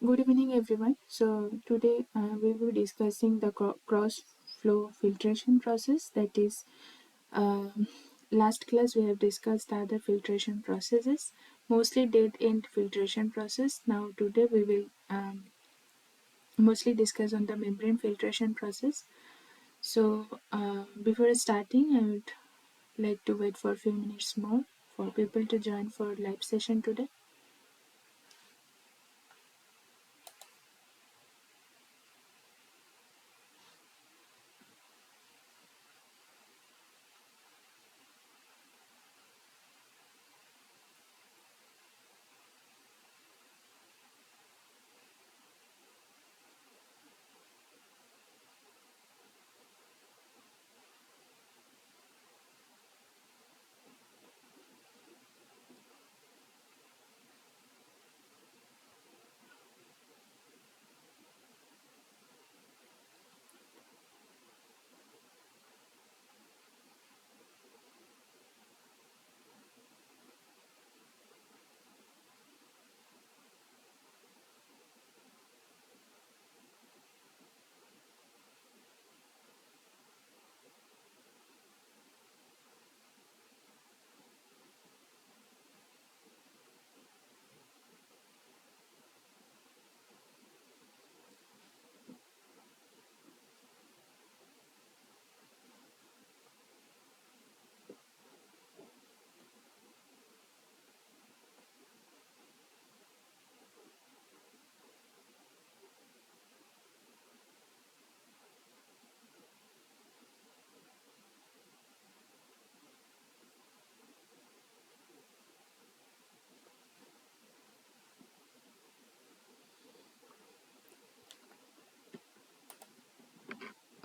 Good evening, everyone. So today we will be discussing the cross flow filtration process. That is, last class we have discussed the other filtration processes, mostly dead end filtration process. Now today we will mostly discuss on the membrane filtration process. So before starting, I would like to wait for a few minutes more for people to join for live session today.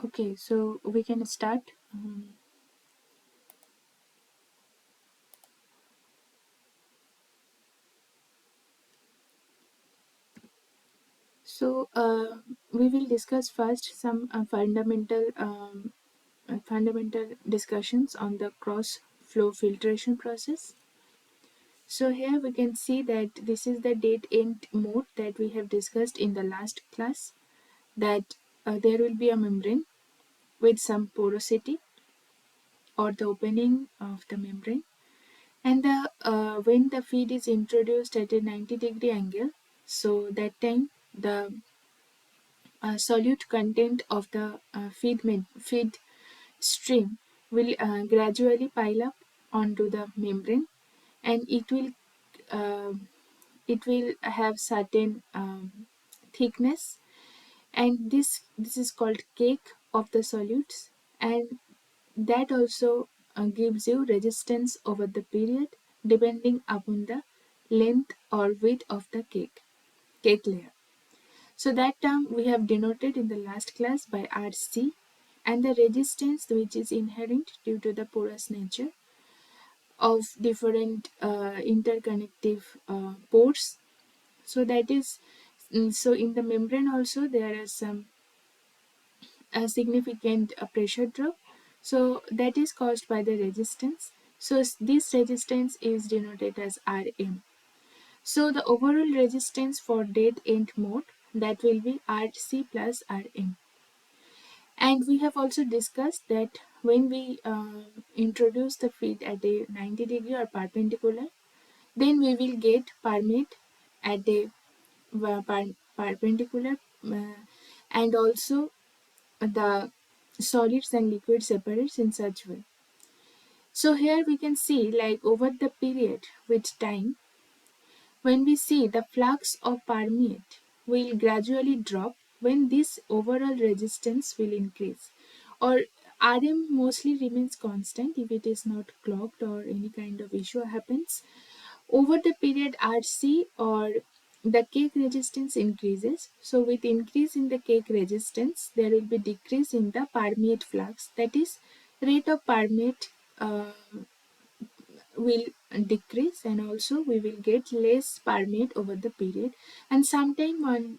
Okay, so we can start. So we will discuss first some fundamental discussions on the cross flow filtration process. So here we can see that this is the dead end mode that we have discussed in the last class. That there will be a membrane with some porosity or the opening of the membrane, and the when the feed is introduced at a 90-degree angle, so that time the solute content of the feed stream will gradually pile up onto the membrane, and uh, it will have certain thickness, and this is called cake of the solutes, and that also gives you resistance over the period depending upon the length or width of the cake layer. So that term we have denoted in the last class by Rc, and the resistance which is inherent due to the porous nature of different interconnective pores. So that is, so in the membrane also there is some significant pressure drop. So that is caused by the resistance. So this resistance is denoted as Rm. So the overall resistance for dead end mode, that will be Rc plus Rm. And we have also discussed that when we introduce the feed at a 90-degree or perpendicular, then we will get permeate at a perpendicular, and also the solids and liquid separates in such way. So here we can see, like, over the period with time, when we see the flux of permeate will gradually drop when this overall resistance will increase, or Rm mostly remains constant if it is not clogged or any kind of issue happens. Over the period, Rc or the cake resistance increases. So with increase in the cake resistance, there will be decrease in the permeate flux. That is, rate of permeate will decrease, and also we will get less permeate over the period. And sometime one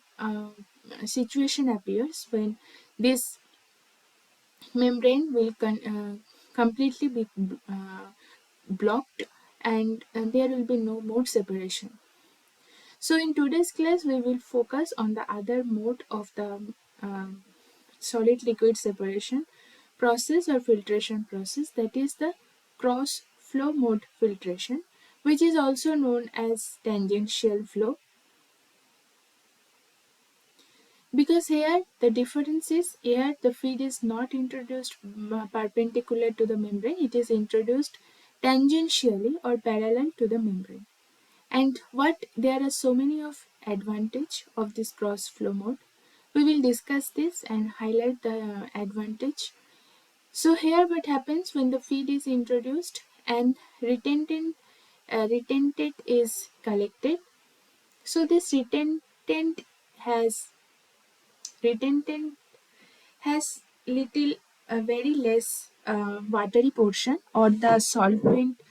situation appears when this membrane will completely be blocked, and there will be no more separation. So in today's class, we will focus on the other mode of the solid liquid separation process or filtration process, that is the cross flow mode filtration, which is also known as tangential flow. Because here the difference is, here the feed is not introduced perpendicular to the membrane, it is introduced tangentially or parallel to the membrane. And what there are so many of advantage of this cross flow mode. We will discuss this and highlight the advantage. So here what happens when the feed is introduced and retentant is collected. So this has retentant has little very less watery portion, or the solvent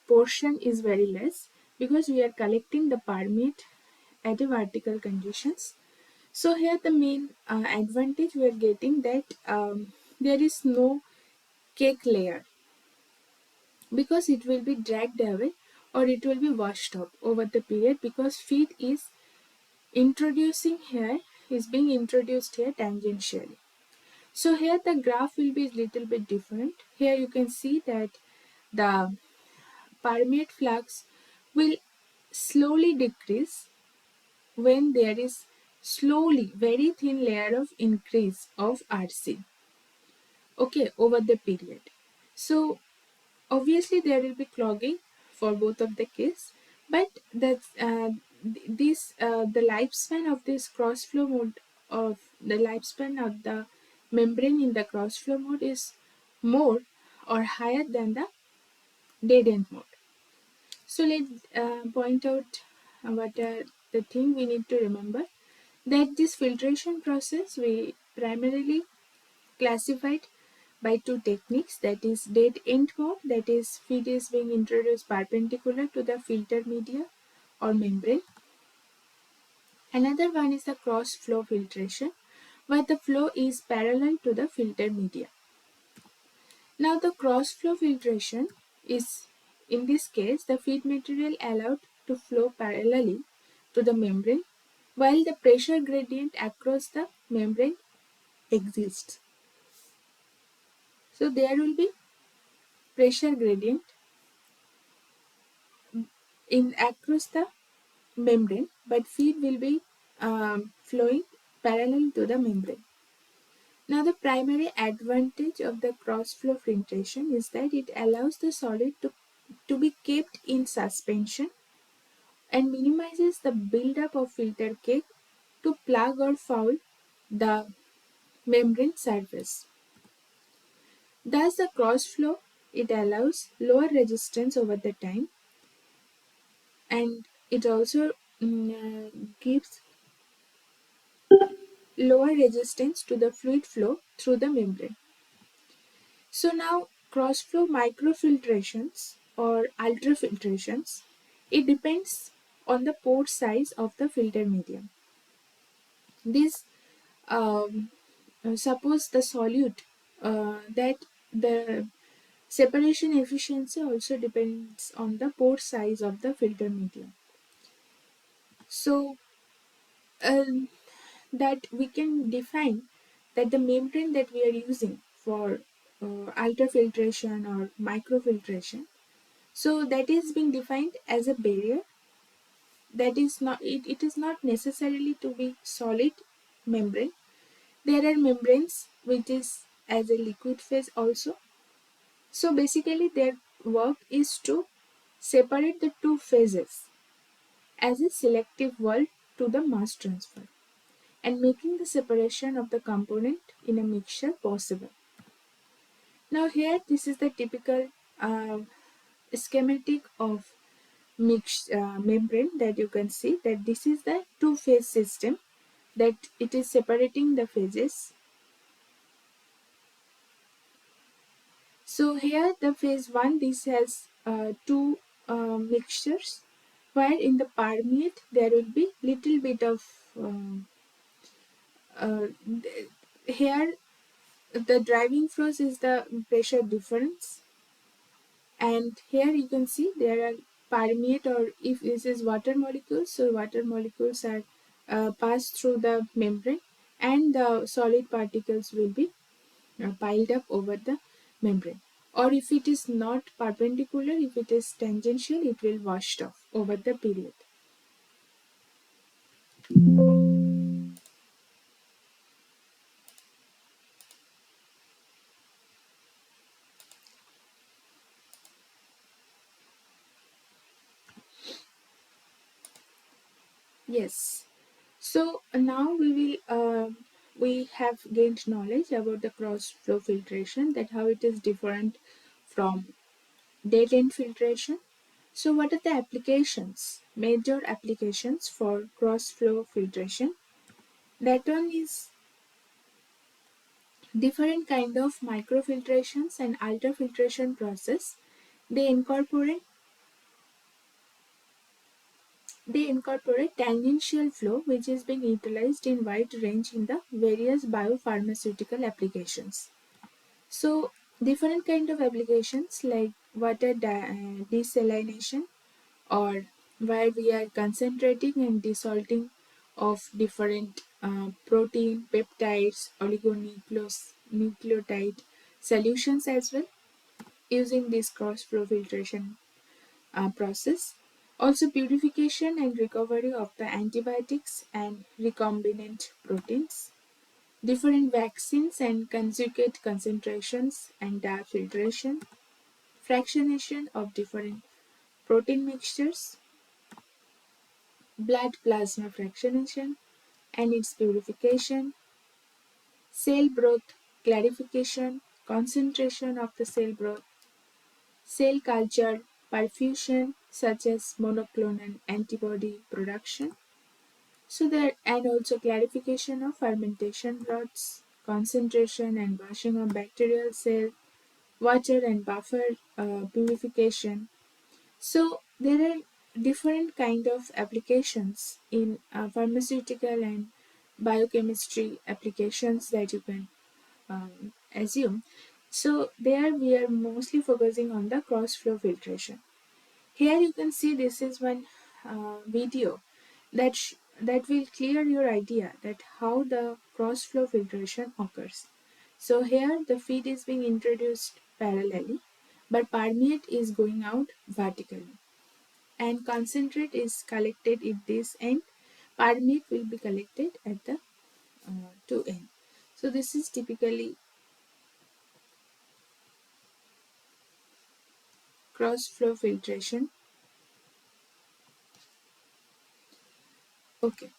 portion is very less, because we are collecting the permeate at a vertical conditions. So here the main advantage we are getting, that there is no cake layer, because it will be dragged away or it will be washed up over the period, because feed is being introduced here tangentially. So here the graph will be a little bit different. Here you can see that the permeate flux will slowly decrease when there is slowly very thin layer of increase of RC, okay, over the period. So obviously there will be clogging for both of the case, but that's the lifespan of this cross flow mode, of the lifespan of the membrane in the cross flow mode is more or higher than the dead end mode. So let's point out what are the thing we need to remember, that this filtration process we primarily classified by two techniques, that is dead end mode, that is feed is being introduced perpendicular to the filter media or membrane. Another one is the cross flow filtration, where the flow is parallel to the filter media. Now the cross flow filtration is, in this case, the feed material allowed to flow parallelly to the membrane while the pressure gradient across the membrane exists. So there will be pressure gradient in across the membrane, but feed will be flowing parallel to the membrane. Now the primary advantage of the cross flow filtration is that it allows the solid to be kept in suspension and minimizes the buildup of filter cake to plug or foul the membrane surface. Thus the cross flow, it allows lower resistance over the time, and it also gives lower resistance to the fluid flow through the membrane. So now cross-flow microfiltrations or ultrafiltrations, it depends on the pore size of the filter medium. This suppose the solute, that the separation efficiency also depends on the pore size of the filter medium. So that we can define that the membrane that we are using for ultrafiltration or microfiltration, so that is being defined as a barrier. That is not, it is not necessarily to be solid membrane. There are membranes which is as a liquid phase also. So basically their work is to separate the two phases as a selective wall to the mass transfer, and making the separation of the component in a mixture possible. Now here this is the typical schematic of mixed membrane, that you can see that this is the two-phase system, that it is separating the phases. So here the phase 1, this has two mixtures, while in the permeate there will be little bit of uh, here the driving force is the pressure difference, and here you can see there are permeate, or if this is water molecules, so water molecules are passed through the membrane, and the solid particles will be piled up over the membrane. Or if it is not perpendicular, if it is tangential, it will wash off over the period. Yes. So now we have gained knowledge about the cross flow filtration, that how it is different from dead end filtration. So what are the applications, major applications for cross flow filtration? That one is different kind of microfiltrations and ultrafiltration process. They incorporate they incorporate tangential flow, which is being utilized in wide range in the various biopharmaceutical applications. So different kind of applications like water desalination, or where we are concentrating and desalting of different protein, peptides, oligonucleotide solutions as well, using this cross flow filtration process. Also purification and recovery of the antibiotics and recombinant proteins, different vaccines and conjugate concentrations and filtration, fractionation of different protein mixtures, blood plasma fractionation and its purification, cell broth clarification, concentration of the cell broth, cell culture perfusion such as monoclonal antibody production. So that, and also clarification of fermentation broths, concentration and washing of bacterial cell, water and buffer purification. So there are different kind of applications in pharmaceutical and biochemistry applications that you can assume. So there we are mostly focusing on the cross flow filtration. Here you can see this is one video that will clear your idea that how the cross flow filtration occurs. So here the feed is being introduced parallelly, but permeate is going out vertically, and concentrate is collected at this end. Permeate will be collected at the two end. So this is typically cross flow filtration. Okay.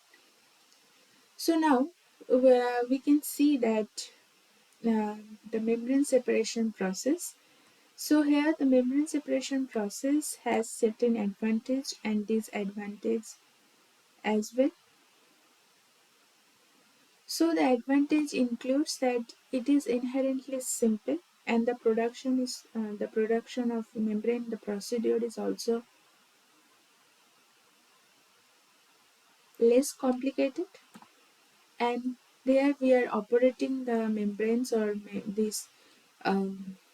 So now we can see that uh, the membrane separation process. So here the membrane separation process has certain advantage and disadvantage as well. So the advantage includes that it is inherently simple, and the production of membrane, the procedure is also less complicated, and there we are operating the membranes or this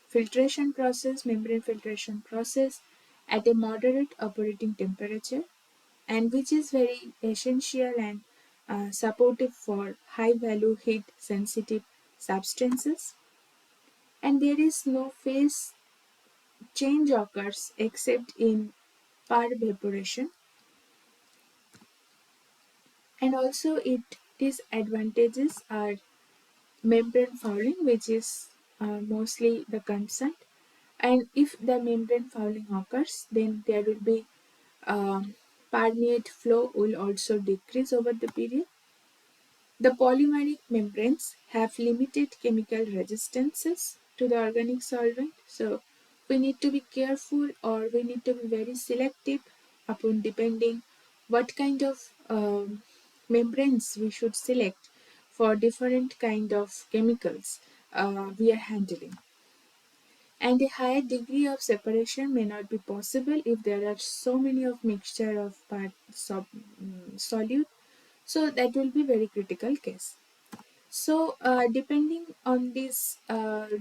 filtration process, membrane filtration process, at a moderate operating temperature, and which is very essential and supportive for high value heat sensitive substances. And there is no phase change occurs except in pervaporation. And also it disadvantages are membrane fouling, which is mostly the concern. And if the membrane fouling occurs, then there will be permeate flow will also decrease over the period. The polymeric membranes have limited chemical resistances to the organic solvent, so we need to be careful, or we need to be very selective upon depending what kind of membranes we should select for different kind of chemicals we are handling. And a higher degree of separation may not be possible if there are so many of mixture of solute, so that will be very critical case. So depending on this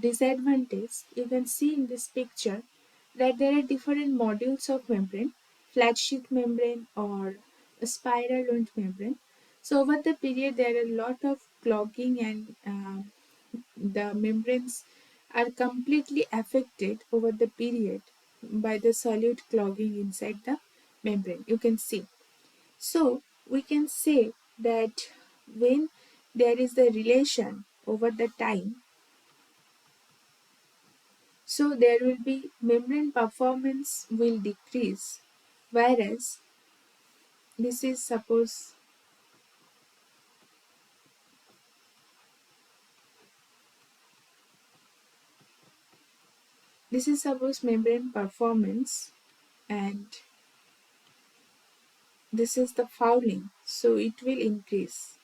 disadvantage, you can see in this picture that there are different modules of membrane. flat sheath membrane, or a spiral wound membrane. So over the period, there are a lot of clogging, and the membranes are completely affected over the period by the solute clogging inside the membrane. You can see. So we can say that when there is the relation over the time, so there will be membrane performance will decrease, whereas this is suppose membrane performance, and this is the fouling, so it will increase.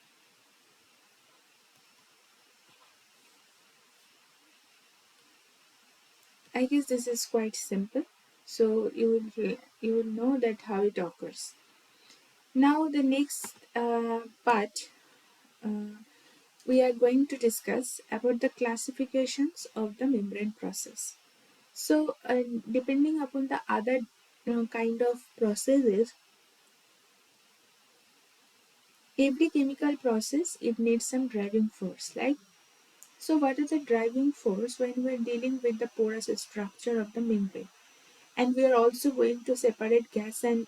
I guess this is quite simple, so you will know that how it occurs. Now the next part, uh, we are going to discuss about the classifications of the membrane process. So depending upon the other kind of processes, every chemical process it needs some driving force, like, so what is the driving force when we are dealing with the porous structure of the membrane? And we are also going to separate gas and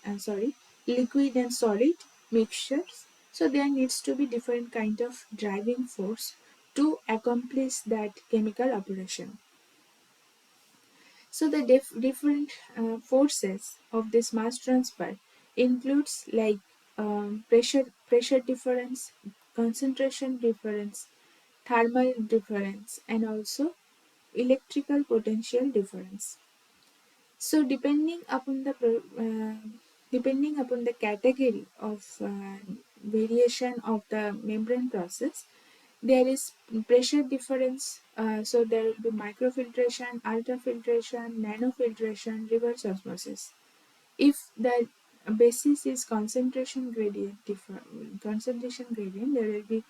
liquid and solid mixtures. So there needs to be different kind of driving force to accomplish that chemical operation. So the different forces of this mass transfer includes like pressure difference, concentration difference, thermal difference, and also electrical potential difference. So depending upon the category of variation of the membrane process, there is pressure difference. So there will be microfiltration, ultrafiltration, nanofiltration, reverse osmosis. If the basis is concentration gradient, there will be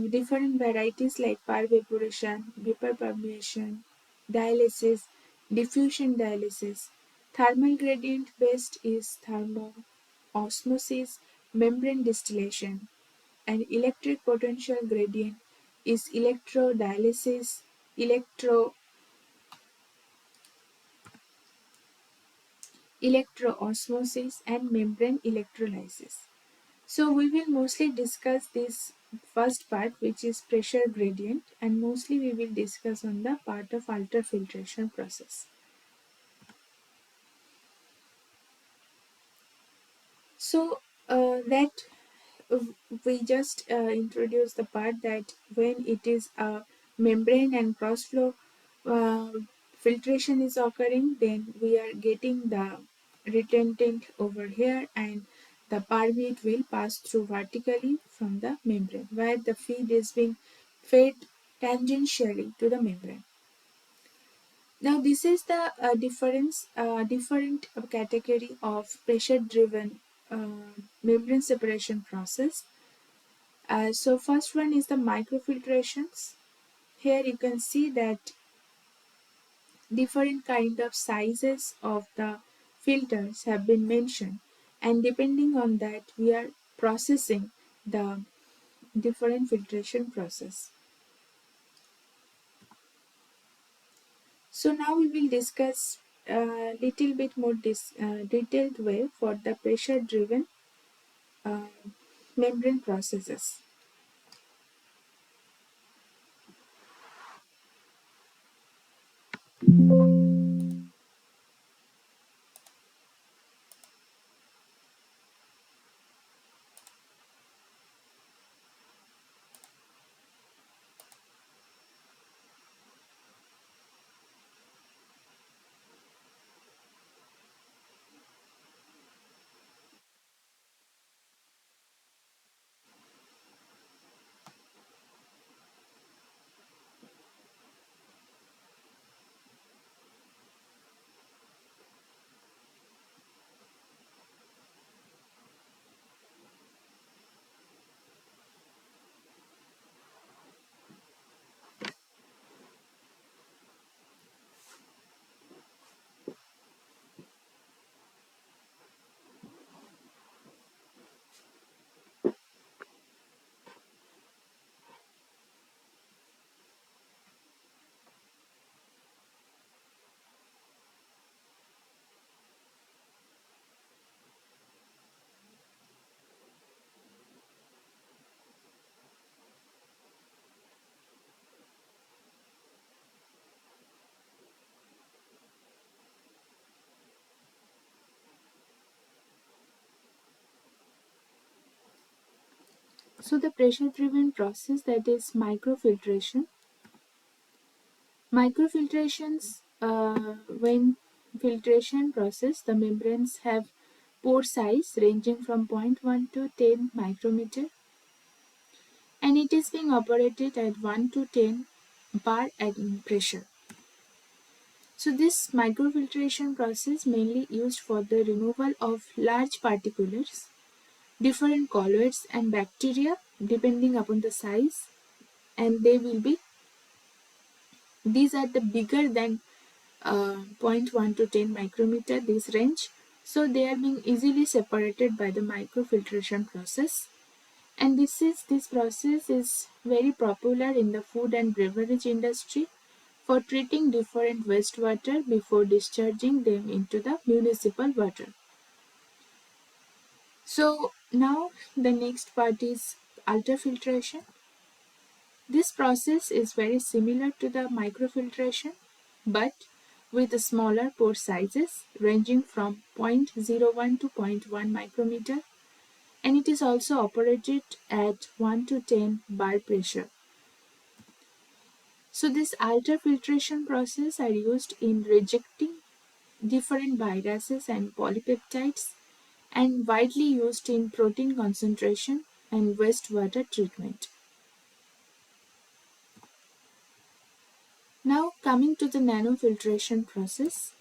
different varieties like pervaporation, vapor permeation, dialysis, diffusion dialysis. Thermal gradient based is thermo osmosis, membrane distillation, and electric potential gradient is electrodialysis, electroosmosis, and membrane electrolysis. So we will mostly discuss this first part, which is pressure gradient, and mostly we will discuss on the part of ultrafiltration process. So that we just introduce the part that when it is a membrane and cross flow uh, filtration is occurring, then we are getting the retentant over here, and the permeate will pass through vertically from the membrane, where the feed is being fed tangentially to the membrane. Now this is the different category of pressure driven membrane separation process. So first one is the microfiltrations. Here you can see that different kind of sizes of the filters have been mentioned, and depending on that we are processing the different filtration process. So now we will discuss a little bit more detailed way for the pressure driven uh, membrane processes. So the pressure-driven process, that is microfiltration. Microfiltrations, when filtration process, the membranes have pore size ranging from 0.1 to 10 micrometer, and it is being operated at 1 to 10 bar at pressure. So this microfiltration process mainly used for the removal of large particulates, different colloids and bacteria depending upon the size, and these are the bigger than 0.1 to 10 micrometer, this range. So they are being easily separated by the microfiltration process. And this process is very popular in the food and beverage industry for treating different wastewater before discharging them into the municipal water. So now the next part is ultrafiltration. This process is very similar to the microfiltration, but with smaller pore sizes ranging from 0.01 to zero point 0.1 micrometer, and it is also operated at 1 to 10 bar pressure. So this ultrafiltration process are used in rejecting different viruses and polypeptides, and widely used in protein concentration and wastewater treatment. Now coming to the nanofiltration process.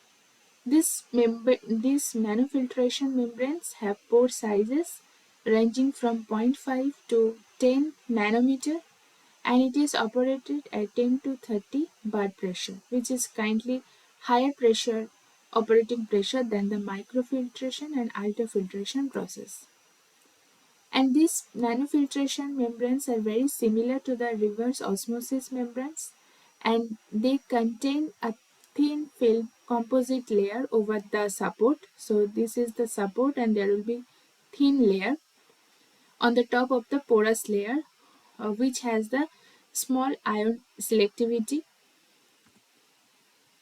These nanofiltration membranes have pore sizes ranging from 0.5 to 10 nanometer, and it is operated at 10 to 30 bar pressure, which is kindly higher pressure operating pressure than the microfiltration and ultrafiltration process. And these nanofiltration membranes are very similar to the reverse osmosis membranes, and they contain a thin film composite layer over the support. So this is the support, and there will be thin layer on the top of the porous layer, which has the small ion selectivity.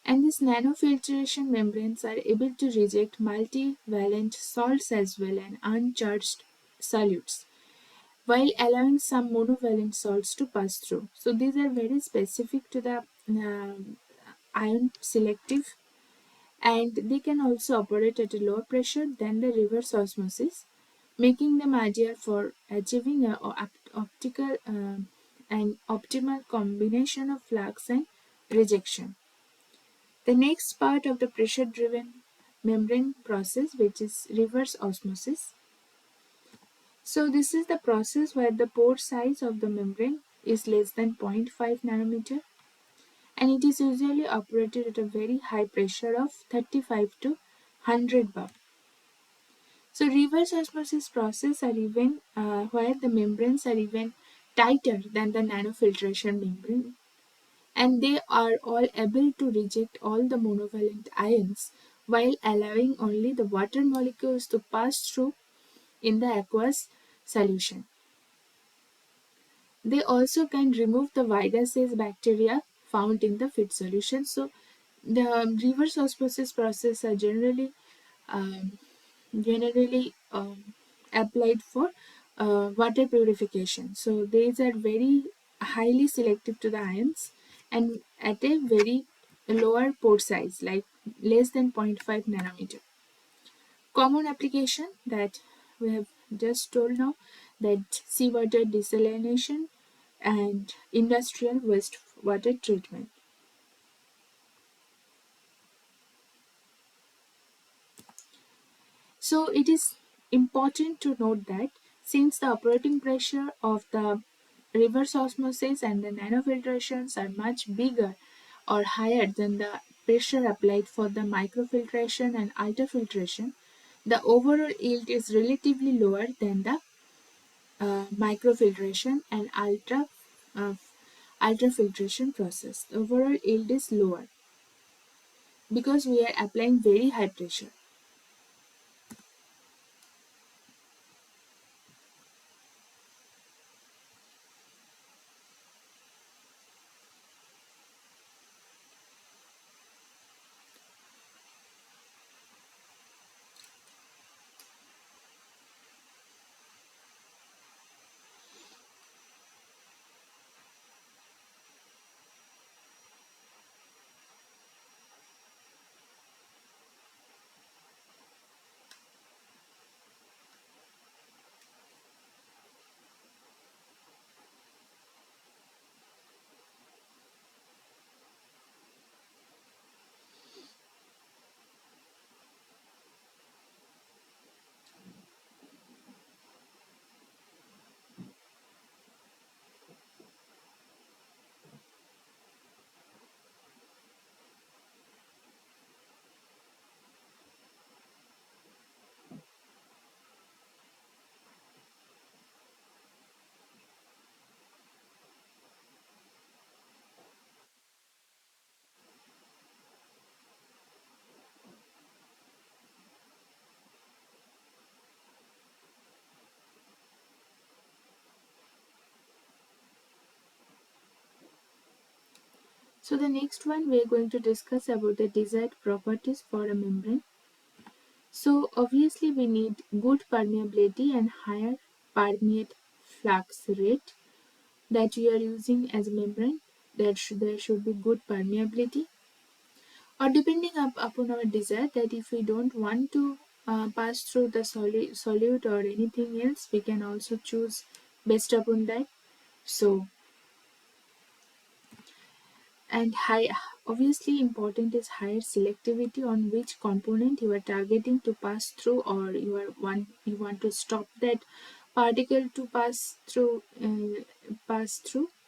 And these nanofiltration membranes are able to reject multivalent salts as well and uncharged solutes, while allowing some monovalent salts to pass through. So these are very specific to the ion selective, and they can also operate at a lower pressure than the reverse osmosis, making them ideal for achieving an optimal combination of flux and rejection. The next part of the pressure driven membrane process, which is reverse osmosis. So this is the process where the pore size of the membrane is less than 0.5 nanometer, and it is usually operated at a very high pressure of 35 to 100 bar. So reverse osmosis process are even where the membranes are even tighter than the nanofiltration membrane, and they are all able to reject all the monovalent ions while allowing only the water molecules to pass through in the aqueous solution. They also can remove the viruses, bacteria found in the feed solution. So the reverse osmosis process are um, generally applied for water purification. So these are very highly selective to the ions and at a very lower pore size, like less than 0.5 nanometer. Common application that we have just told now, that seawater desalination and industrial wastewater treatment. So it is important to note that since the operating pressure of the reverse osmosis and the nanofiltrations are much bigger or higher than the pressure applied for the microfiltration and ultrafiltration, the overall yield is relatively lower than the microfiltration and uh, ultrafiltration process. The overall yield is lower because we are applying very high pressure. So the next one we are going to discuss about the desired properties for a membrane. So obviously we need good permeability and higher permeate flux rate that you are using as a membrane. There should be good permeability, or depending upon our desire, that if we don't want to pass through the solute or anything else, we can also choose based upon that. So, and high, obviously important is higher selectivity on which component you are targeting to pass through, or you want to stop that particle to pass through,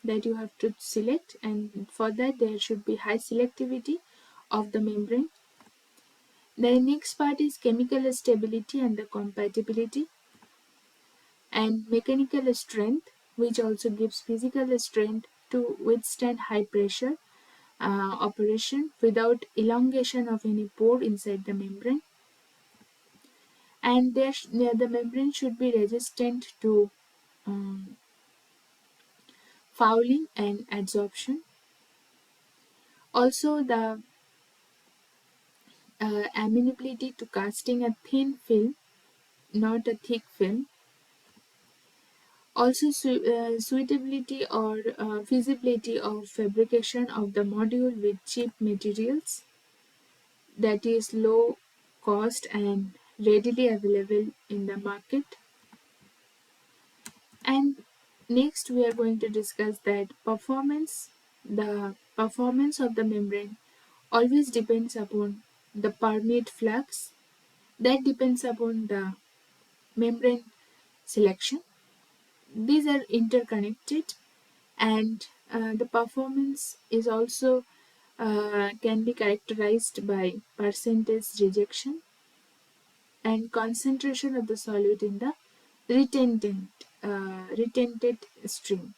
that you have to select, and for that there should be high selectivity of the membrane. The next part is chemical stability and the compatibility, and mechanical strength, which also gives physical strength to withstand high pressure operation without elongation of any pore inside the membrane. And the membrane should be resistant to um, fouling and adsorption. Also, the amenability to casting a thin film, not a thick film. Also, suitability or feasibility of fabrication of the module with cheap materials, that is low cost and readily available in the market. And next we are going to discuss that performance. The performance of the membrane always depends upon the permeate flux, that depends upon the membrane selection. These are interconnected, and the performance is also can be characterized by percentage rejection and concentration of the solute in the retented stream.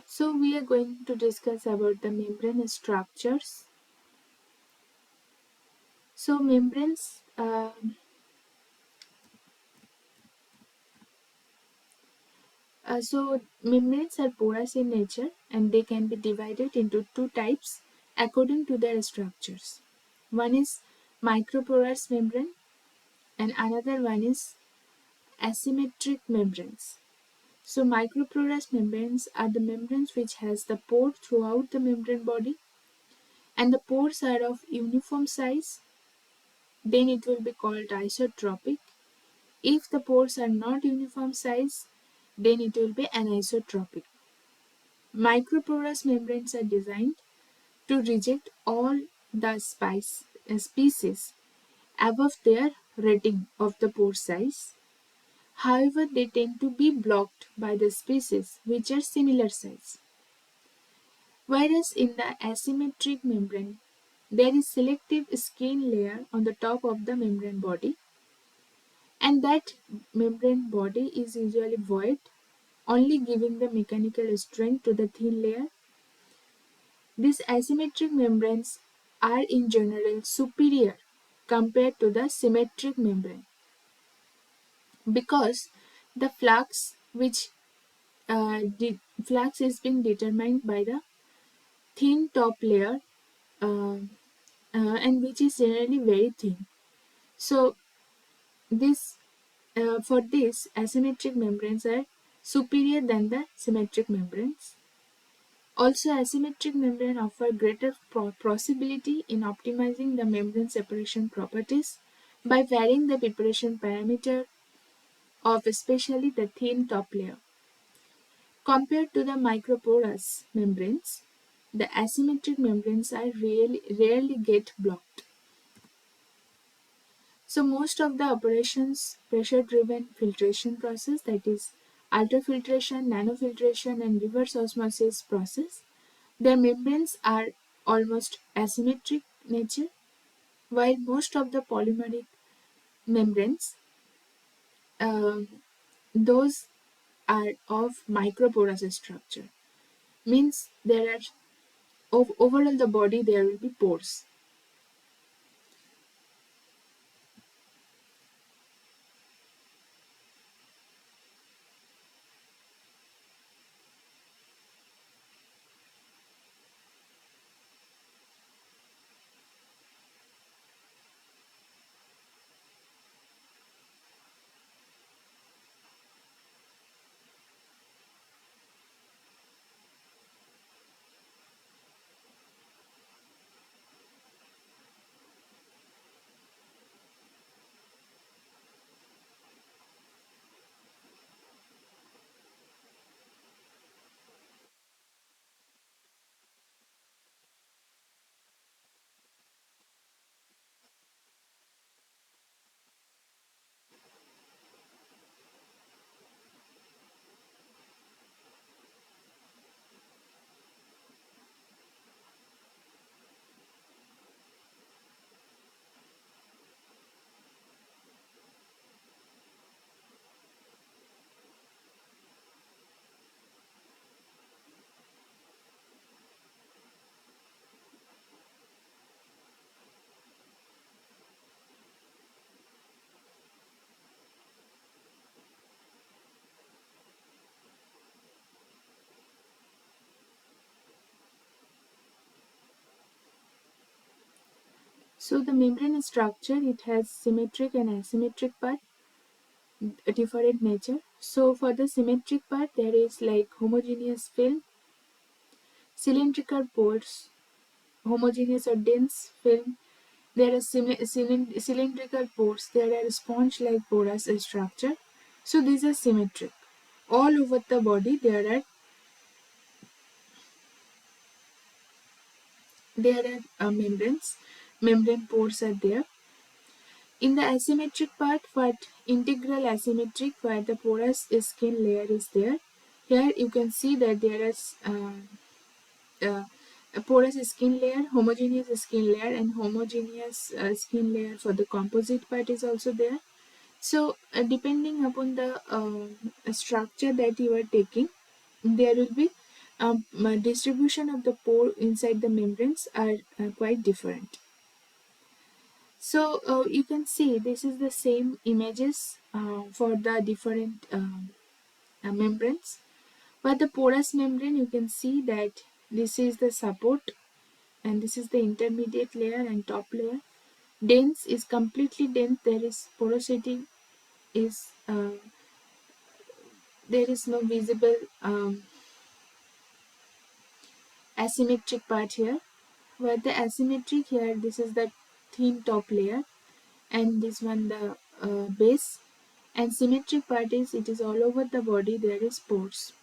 So we are going to discuss about the membrane structures. So membranes membranes are porous in nature, and they can be divided into two types according to their structures. One is microporous membrane and another one is asymmetric membranes. So microporous membranes are the membranes which has the pore throughout the membrane body, and the pores are of uniform size. Then it will be called isotropic. If the pores are not uniform size, then it will be anisotropic. Microporous membranes are designed to reject all the species above their rating of the pore size. However, they tend to be blocked by the species which are similar size. Whereas in the asymmetric membrane, there is selective skin layer on the top of the membrane body, and that membrane body is usually void, only giving the mechanical strength to the thin layer. These asymmetric membranes are in general superior compared to the symmetric membrane, because the flux is being determined by the thin top layer, uh, and which is generally very thin. So this for this, asymmetric membranes are superior than the symmetric membranes. Also, asymmetric membrane offer greater possibility in optimizing the membrane separation properties by varying the preparation parameter of especially the thin top layer. Compared to the microporous membranes, the asymmetric membranes are rarely get blocked. So most of the operations pressure driven filtration process, that is ultrafiltration, nanofiltration and reverse osmosis process, their membranes are almost asymmetric nature, while most of the polymeric membranes, um, those are of microporous structure. Means there are overall the body there will be pores. So the membrane structure, it has symmetric and asymmetric part, a different nature. So for the symmetric part, there is like homogeneous film, cylindrical pores, homogeneous or dense film. There are cylindrical pores. There are sponge-like porous structure. So these are symmetric. All over the body, there are membranes. Membrane pores are there. In the asymmetric part, what integral asymmetric, where the porous skin layer is there. Here you can see that there is a porous skin layer, homogeneous skin layer, and homogeneous skin layer for the composite part is also there. So depending upon the structure that you are taking, there will be distribution of the pore inside the membranes are quite different. So you can see this is the same images for the different membranes. For the porous membrane, you can see that this is the support and this is the intermediate layer and top layer. Dense is completely dense. There is porosity is there is no visible asymmetric part here. Where the asymmetric here, this is the thin top layer and this one the base, and symmetric part is it is all over the body, there is pores.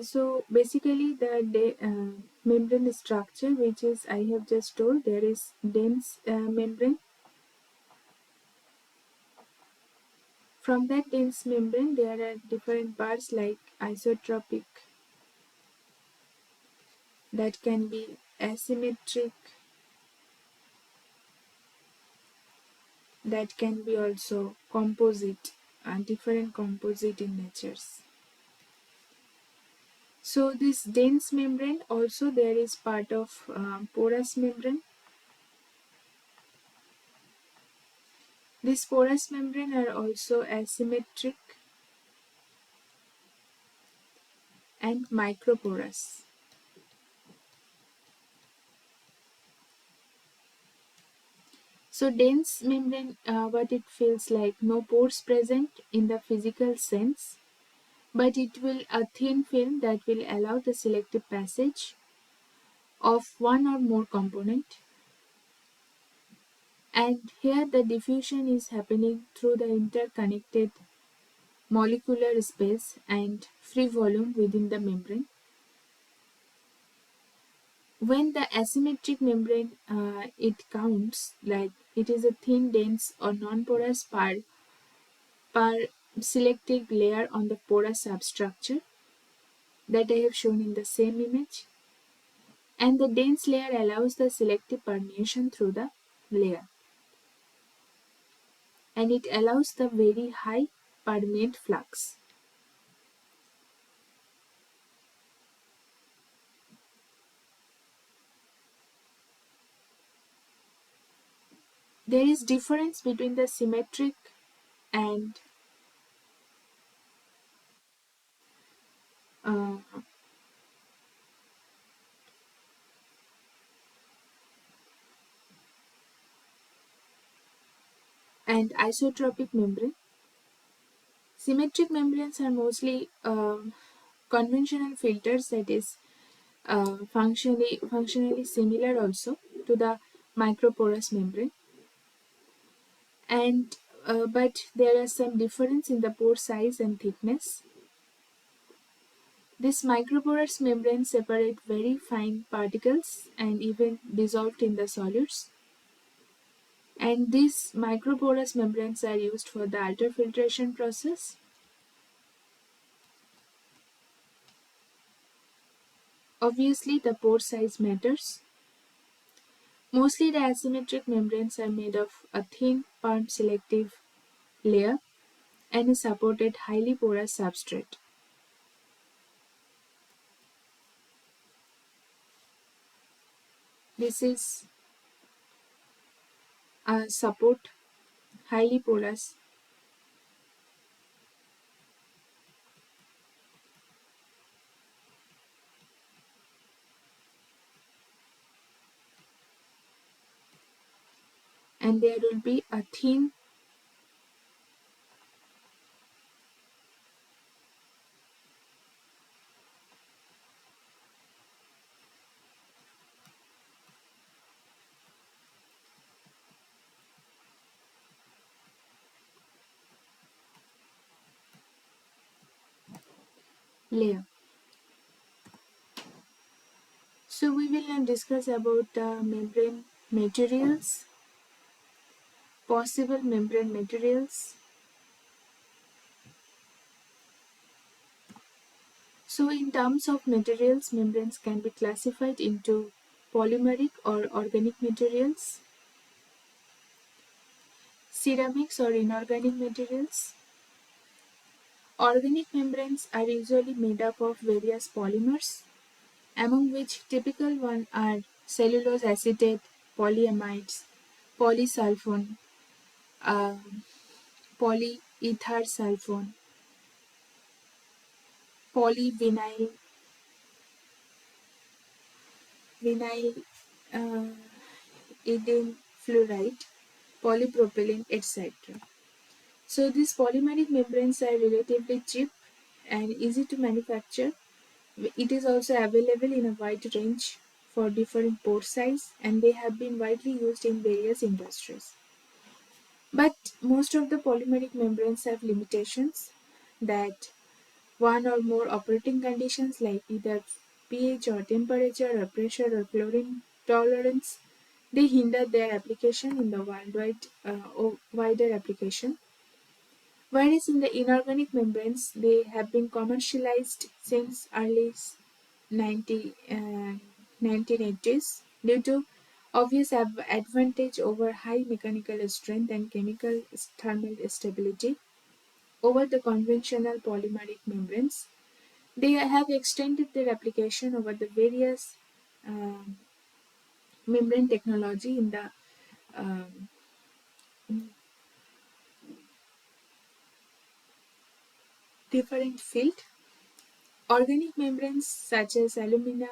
So basically the membrane structure which is I have just told, there is dense membrane. From that dense membrane there are different parts like isotropic, that can be asymmetric, that can be also composite. different composite in natures. So this dense membrane, also there is part of porous membrane. This porous membrane are also asymmetric and microporous. So dense membrane, what it feels like, no pores present in the physical sense, but it will a thin film that will allow the selective passage of one or more component. And here the diffusion is happening through the interconnected molecular space and free volume within the membrane. When the asymmetric membrane, it counts like it is a thin, dense or non-porous per selective layer on the porous substructure that I have shown in the same image, and the dense layer allows the selective permeation through the layer, and it allows the very high permeate flux. There is difference between the symmetric and uh, isotropic membrane. Symmetric membranes are mostly conventional filters, that is functionally similar also to the microporous membrane, and but there are some difference in the pore size and thickness. This microporous membranes separate very fine particles and even dissolved in the solutes. And these microporous membranes are used for the ultrafiltration process. Obviously, the pore size matters. Mostly the asymmetric membranes are made of a thin perm selective layer and a supported highly porous substrate. This is a support highly porous and there will be a thin layer. So we will now discuss about membrane materials, possible membrane materials. So in terms of materials, membranes can be classified into polymeric or organic materials, ceramics or inorganic materials. Organic membranes are usually made up of various polymers, among which typical ones are cellulose acetate, polyamides, polysulfone, uh, polyether sulfone, polyvinyl vinyl uh, ethane fluoride, polypropylene, etc. So these polymeric membranes are relatively cheap and easy to manufacture. It is also available in a wide range for different pore size, and they have been widely used in various industries. But most of the polymeric membranes have limitations that one or more operating conditions like either pH or temperature or pressure or chlorine tolerance, they hinder their application in the worldwide or wider application. Whereas in the inorganic membranes, they have been commercialized since early 1980s due to obvious advantage over high mechanical strength and chemical thermal stability. over the conventional polymeric membranes. They have extended their application over the various um, membrane technology in the um, different field. Organic membranes such as alumina,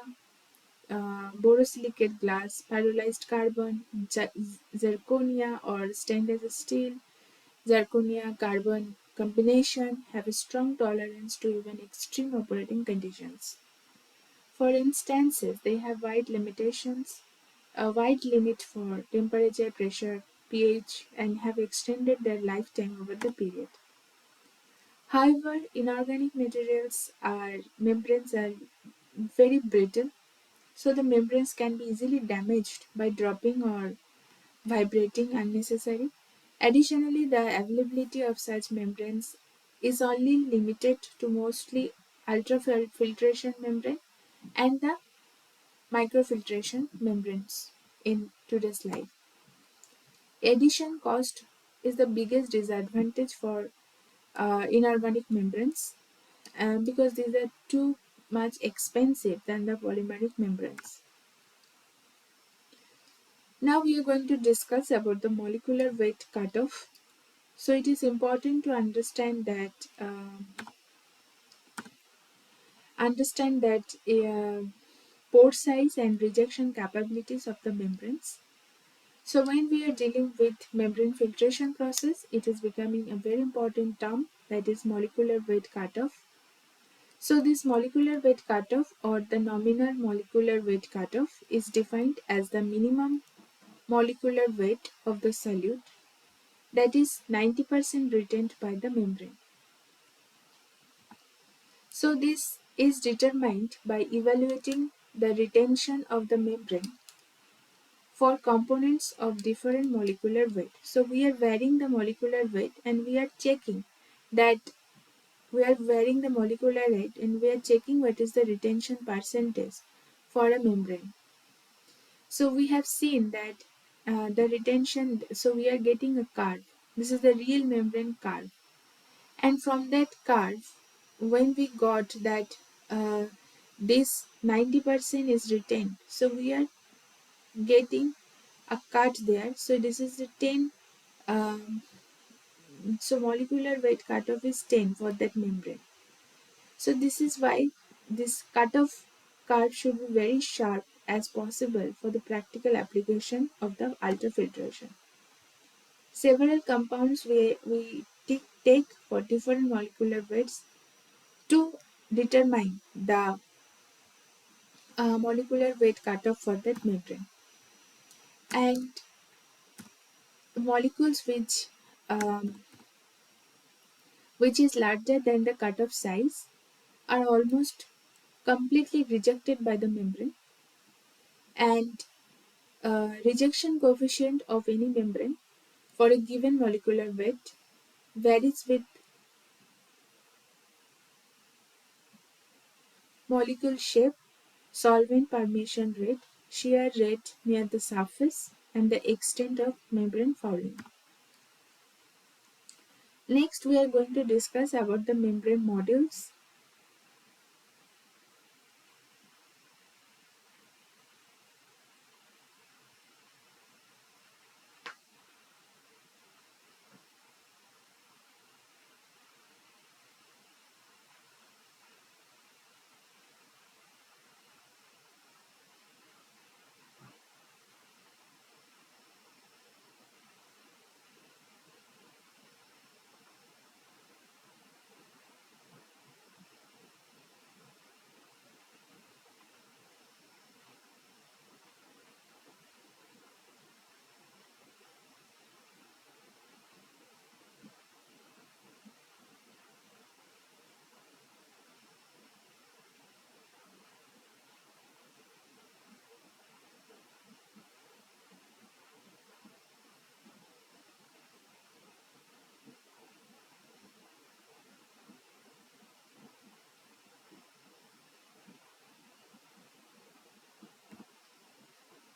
borosilicate glass, pyrolyzed carbon, zirconia or stainless steel, zirconia carbon combination have a strong tolerance to even extreme operating conditions. For instances, they have wide limitations, a wide limit for temperature, pressure, pH, and have extended their lifetime over the period. However, inorganic materials are membranes are very brittle, so the membranes can be easily damaged by dropping or vibrating unnecessarily. Additionally, the availability of such membranes is only limited to mostly ultrafiltration membrane and the microfiltration membranes in today's life. Addition cost is the biggest disadvantage for inorganic membranes because these are too much expensive than the polymeric membranes. Now we are going to discuss about the molecular weight cutoff. So it is important to understand that pore size and rejection capabilities of the membranes. So when we are dealing with membrane filtration process, it is becoming a very important term, that is molecular weight cutoff. So this molecular weight cutoff or the nominal molecular weight cutoff is defined as the minimum molecular weight of the solute, that is 90% retained by the membrane. So this is determined by evaluating the retention of the membrane for components of different molecular weight. So we are varying the molecular weight and we are checking that we are varying the molecular weight and we are checking what is the retention percentage for a membrane. So we have seen that the retention, so we are getting a curve. This is the real membrane curve. And from that curve, when we got that this 90% is retained, so we are getting a cut there. So this is the 10. Um, so molecular weight cutoff is 10 for that membrane. So this is why this cutoff curve should be very sharp as possible for the practical application of the ultrafiltration. Several compounds we take for different molecular weights to determine the molecular weight cutoff for that membrane. And molecules which is larger than the cutoff size are almost completely rejected by the membrane, and rejection coefficient of any membrane for a given molecular weight varies with molecule shape, solvent permeation rate, shear rate near the surface, and the extent of membrane fouling. Next, we are going to discuss about the membrane modules.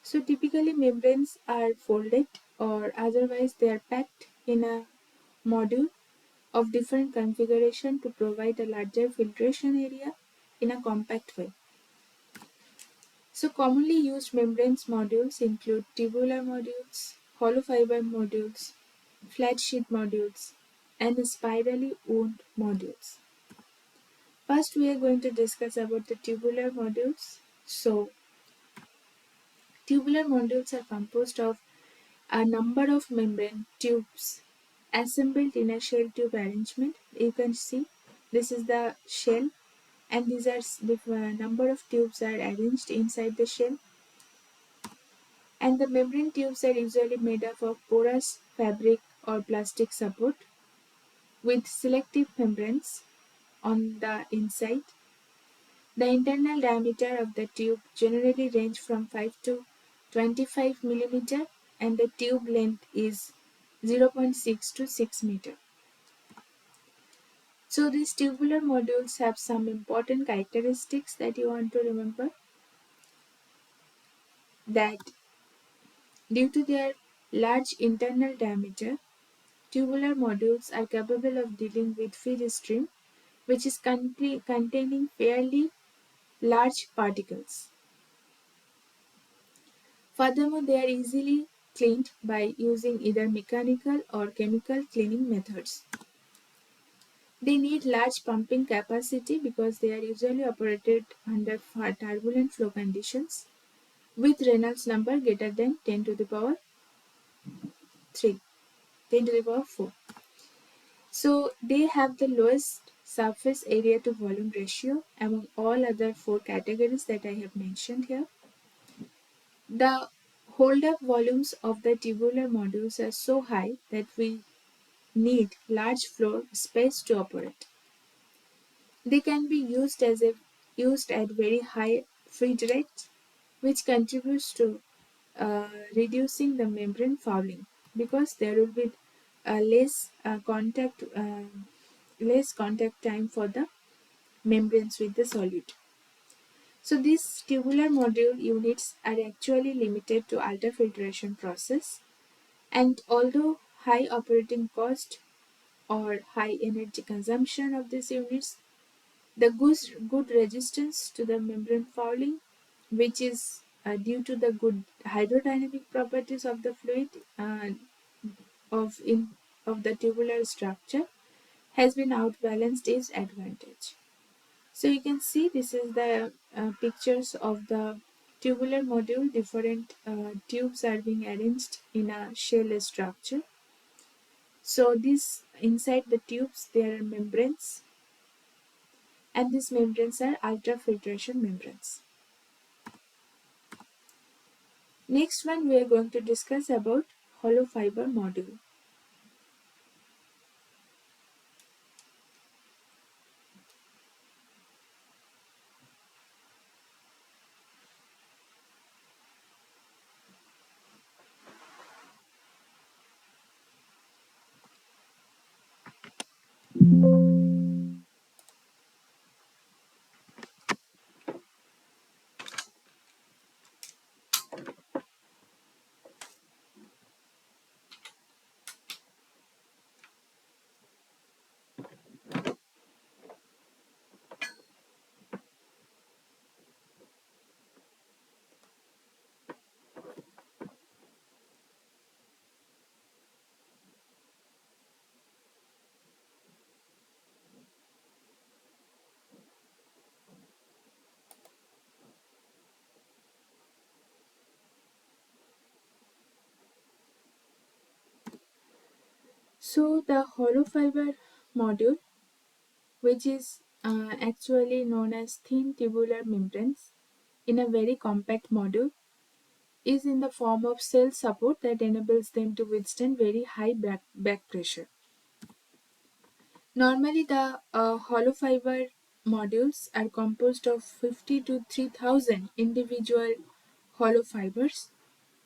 So typically membranes are folded or otherwise they are packed in a module of different configuration to provide a larger filtration area in a compact way. So commonly used membranes modules include tubular modules, hollow fiber modules, flat sheet modules, and spirally wound modules. First, we are going to discuss about the tubular modules. So, tubular modules are composed of a number of membrane tubes assembled in a shell tube arrangement. You can see this is the shell, and these are the number of tubes are arranged inside the shell. And the membrane tubes are usually made up of porous fabric or plastic support with selective membranes on the inside. The internal diameter of the tube generally range from 5 to 25 mm, and the tube length is 0.6 to 6 meter. So these tubular modules have some important characteristics that you want to remember, that due to their large internal diameter, tubular modules are capable of dealing with feed stream which is containing fairly large particles. Furthermore, they are easily cleaned by using either mechanical or chemical cleaning methods. They need large pumping capacity because they are usually operated under turbulent flow conditions with Reynolds number greater than 10 to the power 3, 10 to the power 4. So they have the lowest surface area to volume ratio among all other 4 categories that I have mentioned here. The hold-up volumes of the tubular modules are so high that we need large floor space to operate. They can be used at very high feed rate, which contributes to reducing the membrane fouling because there will be less contact time for the membranes with the solute. So these tubular module units are actually limited to ultrafiltration process, and although high operating cost or high energy consumption of these units, the good resistance to the membrane fouling, which is due to the good hydrodynamic properties of the fluid of in of the tubular structure, has been outbalanced its advantage. So you can see this is the pictures of the tubular module. Different tubes are being arranged in a shell structure. So this inside the tubes there are membranes, and these membranes are ultrafiltration membranes. Next one we are going to discuss about hollow fiber module. So the hollow fiber module, which is actually known as thin tubular membranes in a very compact module, is in the form of cell support that enables them to withstand very high back pressure. Normally, the hollow fiber modules are composed of 50 to 3000 individual hollow fibers,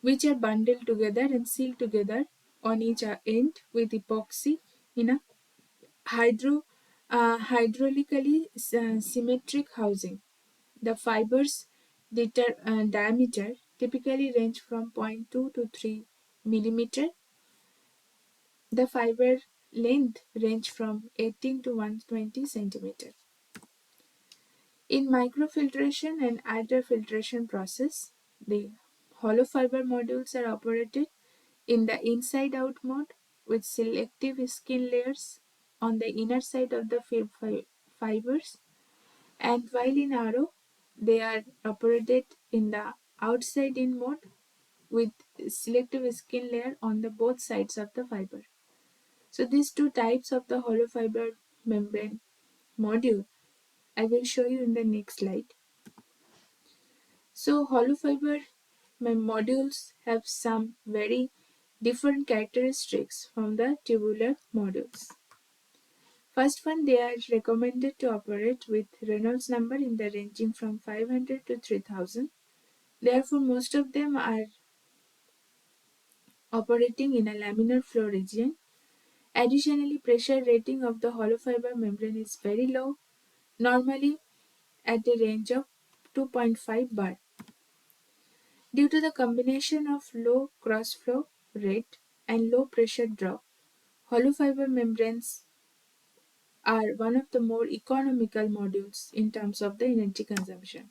which are bundled together and sealed together on each end with epoxy in a hydraulically symmetric housing. The fibers' diameter typically range from 0.2 to 3 millimeter. The fiber length range from 18 to 120 centimeter. In microfiltration and ultrafiltration process, the hollow fiber modules are operated in the inside-out mode with selective skin layers on the inner side of the fibers, and while in RO, they are operated in the outside-in mode with selective skin layer on the both sides of the fiber. So these two types of the hollow fiber membrane module I will show you in the next slide. So hollow fiber modules have some very different characteristics from the tubular modules. First one, they are recommended to operate with Reynolds number in the ranging from 500 to 3000. Therefore, most of them are operating in a laminar flow region. Additionally, pressure rating of the hollow fiber membrane is very low, normally at a range of 2.5 bar. Due to the combination of low cross flow rate and low pressure drop, hollow fiber membranes are one of the more economical modules in terms of the energy consumption.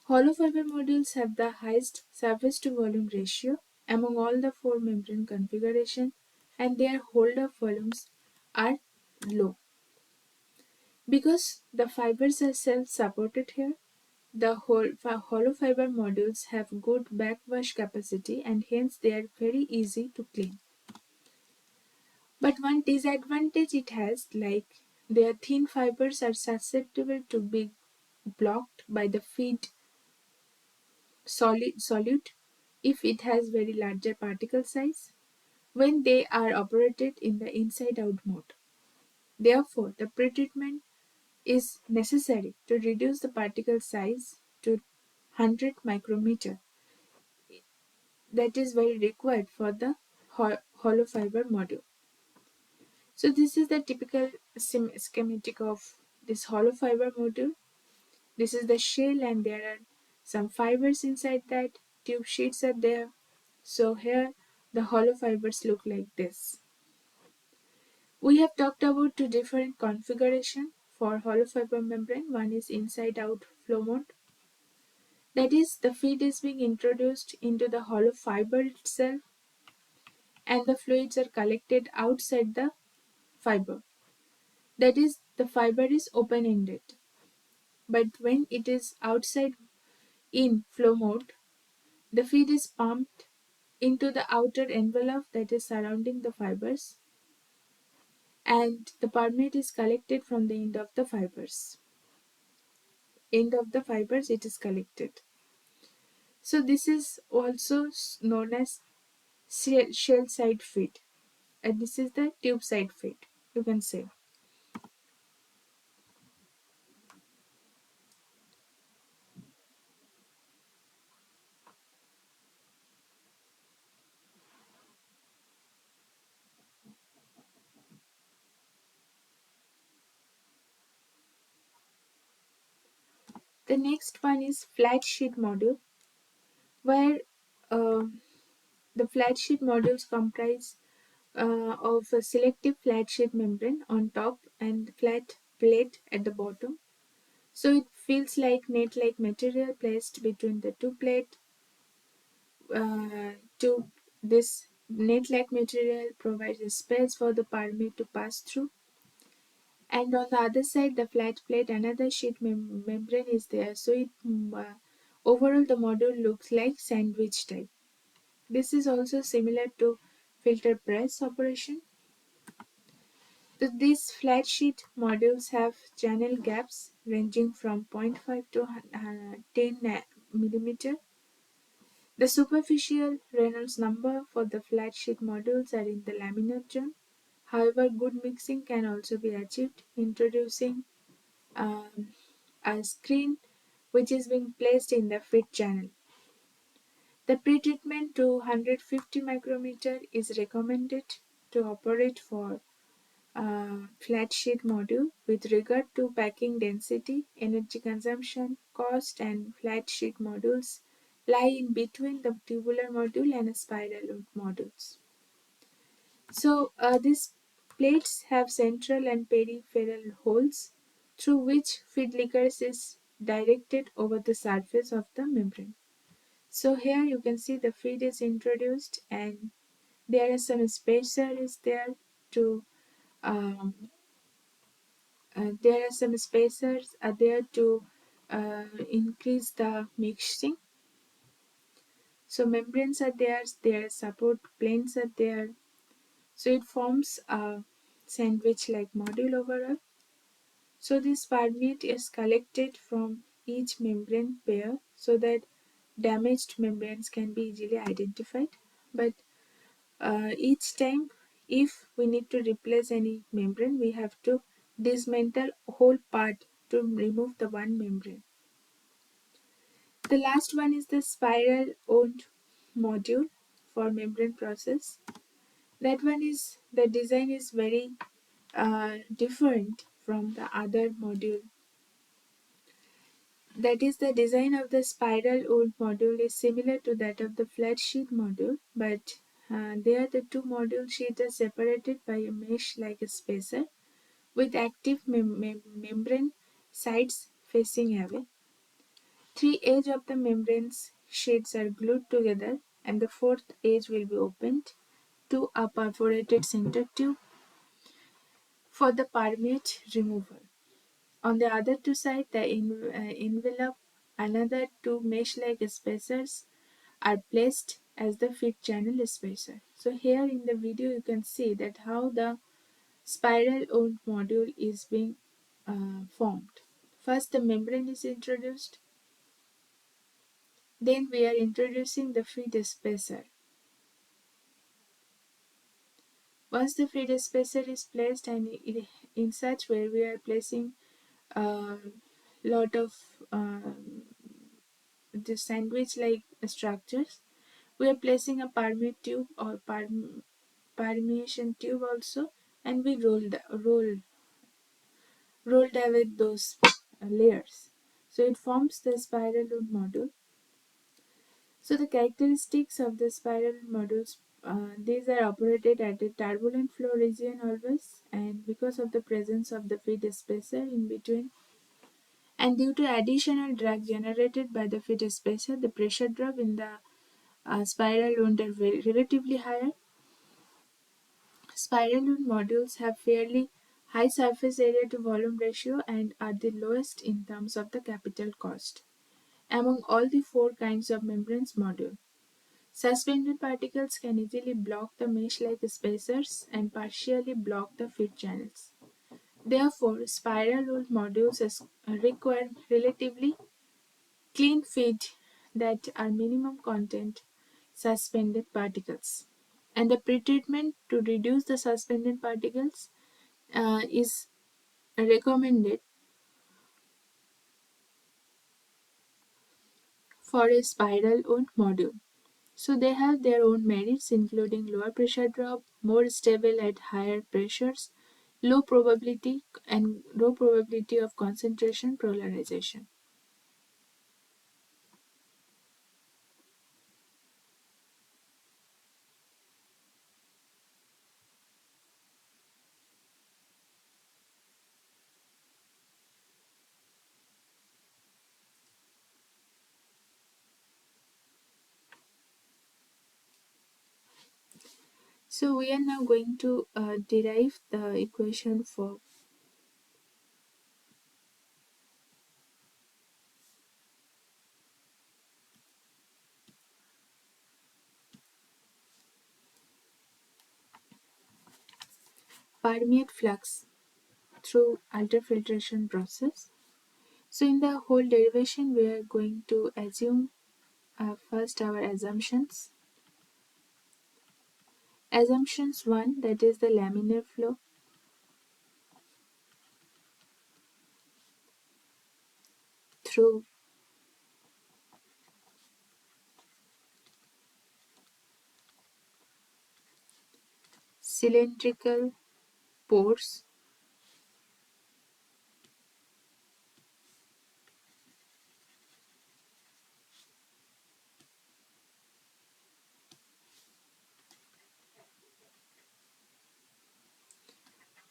Hollow fiber modules have the highest surface to volume ratio among all the four membrane configurations, and their hold-up volumes are low. Because the fibers are self-supported here, the hollow fiber modules have good backwash capacity and hence they are very easy to clean. But one disadvantage it has, like their thin fibers are susceptible to be blocked by the feed solute if it has very larger particle size when they are operated in the inside out mode. Therefore, the pretreatment is necessary to reduce the particle size to 100 micrometer. That is very required for the hollow fiber module. So this is the typical schematic of this hollow fiber module. This is the shell and there are some fibers inside that. Tube sheets are there. So here the hollow fibers look like this. We have talked about two different configurations for hollow fiber membrane. One is inside out flow mode. That is, the feed is being introduced into the hollow fiber itself and the fluids are collected outside the fiber. That is, the fiber is open-ended. But when it is outside in flow mode, the feed is pumped into the outer envelope that is surrounding the fibers and the permeate is collected from the end of the fibers. End of the fibers it is collected. So this is also known as shell side feed and this is the tube side feed, you can say. The next one is flat sheet module, where uh, the flat sheet modules comprise of a selective flat sheet membrane on top and flat plate at the bottom. So it feels like net-like material placed between the two plates. To this net-like material provides a space for the permeate to pass through. And on the other side, the flat plate, another sheet membrane is there. So overall the module looks like sandwich type. This is also similar to filter press operation. These flat sheet modules have channel gaps ranging from 0.5 to 10 millimeter. The superficial Reynolds number for the flat sheet modules are in the laminar zone. However, good mixing can also be achieved introducing a screen which is being placed in the feed channel. The pretreatment to 150 micrometer is recommended to operate for flat sheet module with regard to packing density, energy consumption, cost, and flat sheet modules lie in between the tubular module and spiral modules. So this Plates have central and peripheral holes through which feed liquors is directed over the surface of the membrane. So here you can see the feed is introduced and there is some spacer is there to um, there are some spacers are there to increase the mixing. So membranes are there support planes are there. So it forms a sandwich-like module overall. So this permeate is collected from each membrane pair so that damaged membranes can be easily identified. But each time, if we need to replace any membrane, we have to dismantle whole part to remove the one membrane. The last one is the spiral wound module for membrane process. That one is the design is very different from the other module. That is, the design of the spiral wound module is similar to that of the flat sheet module, but there the two module sheets are separated by a mesh like a spacer with active membrane sides facing away. Three edges of the membrane's sheets are glued together and the fourth edge will be opened to a perforated center tube for the permeate removal. On the other two sides, the envelope, another two mesh-like spacers are placed as the feed channel spacer. So here in the video you can see that how the spiral wound module is being formed. First the membrane is introduced, then we are introducing the feed spacer. Once the feed spacer is placed and in such way we are placing a lot of the sandwich like structures, we are placing a permeate tube or permeation tube also, and we rolled away those layers. So it forms the spiral wound module. So the characteristics of the spiral modules, these are operated at a turbulent flow region always, and because of the presence of the feed spacer in between, and due to additional drag generated by the feed spacer, the pressure drop in the spiral wound are relatively higher. Spiral wound modules have fairly high surface area to volume ratio and are the lowest in terms of the capital cost among all the four kinds of membranes module. Suspended particles can easily block the mesh-like spacers and partially block the feed channels. Therefore, spiral wound modules require relatively clean feed that are minimum content suspended particles. And the pretreatment to reduce the suspended particles is recommended for a spiral wound module. So they have their own merits, including lower pressure drop, more stable at higher pressures, low probability of concentration polarization. So we are now going to derive the equation for permeate flux through ultrafiltration process. So in the whole derivation, we are going to assume first our assumptions. Assumptions 1, that is the laminar flow through cylindrical pores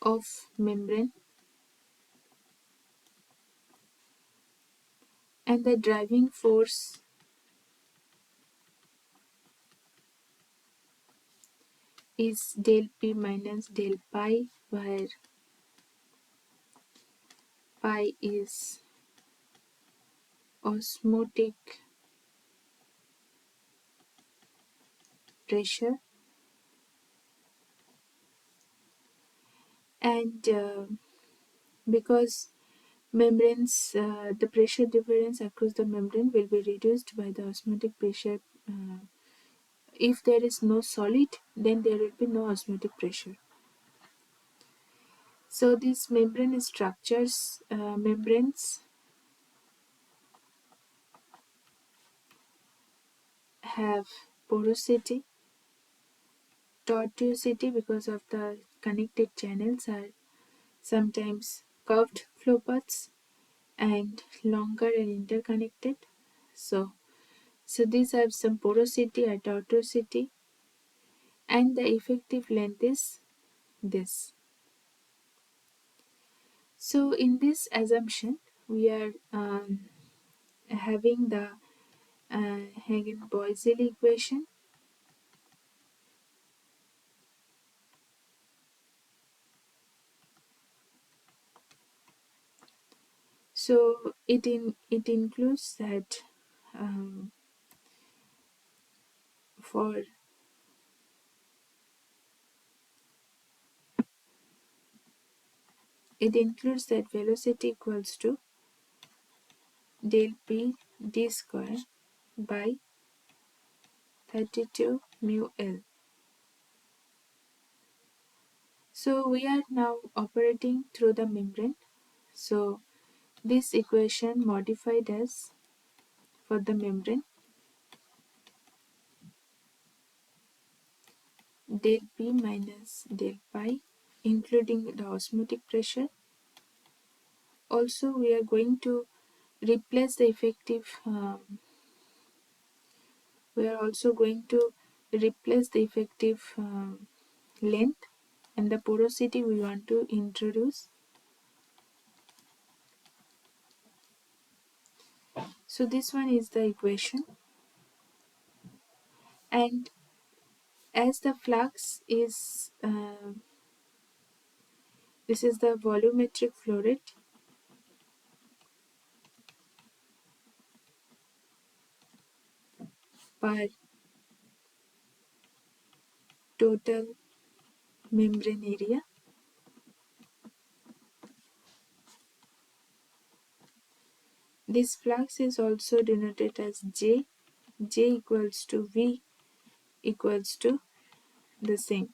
of membrane, and the driving force is del P minus del pi, where pi is osmotic pressure, and because membranes, the pressure difference across the membrane will be reduced by the osmotic pressure. If there is no solid, then there will be no osmotic pressure. So these membrane structures, membranes have porosity, tortuosity because of the connected channels are sometimes curved flow paths and longer and interconnected. So these have some porosity or tortuosity, and the effective length is this. So in this assumption, we are having the Hagen-Boisel equation. So it includes that for it includes that velocity equals to del p d square by 32 mu L. So we are now operating through the membrane. So this equation modified as for the membrane del P minus del pi, including the osmotic pressure. Also, we are going to replace the effective. We are also going to replace the effective length and the porosity we want to introduce. So this one is the equation, and as the flux is this is the volumetric flow rate per total membrane area. This flux is also denoted as J. J equals to V equals to the same.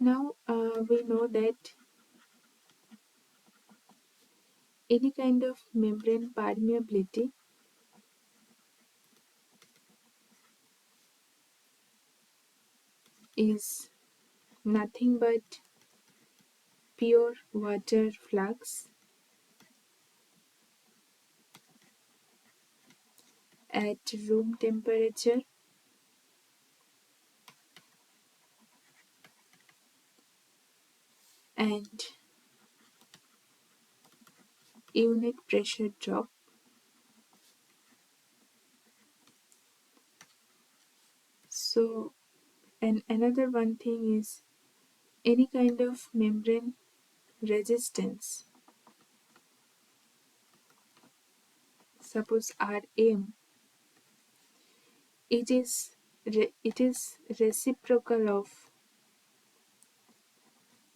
Now we know that any kind of membrane permeability is nothing but pure water flux at room temperature and unit pressure drop. So, and another one thing is any kind of membrane resistance, suppose Rm, it is reciprocal of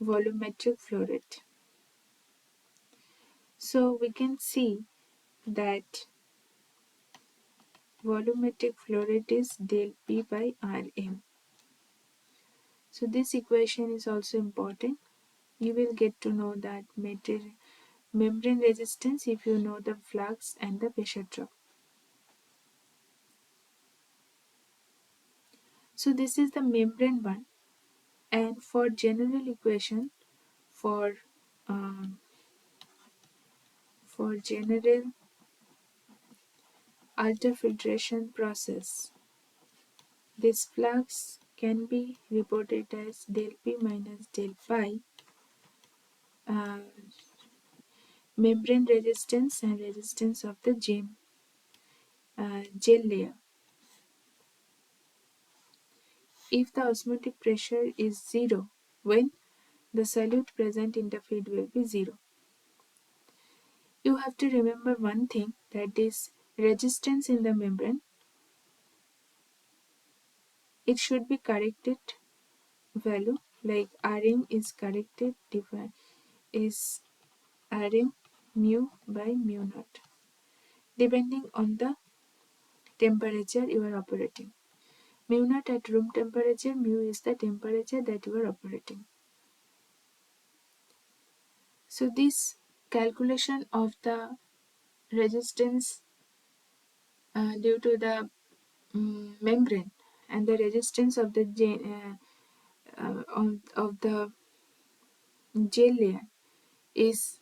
volumetric flow rate. So we can see that volumetric flow rate is del P by Rm. So this equation is also important. You will get to know that membrane resistance if you know the flux and the pressure drop. So this is the membrane one, and for general equation for um, general ultrafiltration process, this flux can be reported as del P minus del phi, uh, membrane resistance and resistance of the gel layer. If the osmotic pressure is 0, when the solute present in the feed will be 0. You have to remember one thing, that is resistance in the membrane. It should be corrected value, like Rm is corrected is Rm mu by mu naught, depending on the temperature you are operating. Mu naught at room temperature, mu is the temperature that you are operating. So this calculation of the resistance due to the membrane and the resistance of the of the gel layer is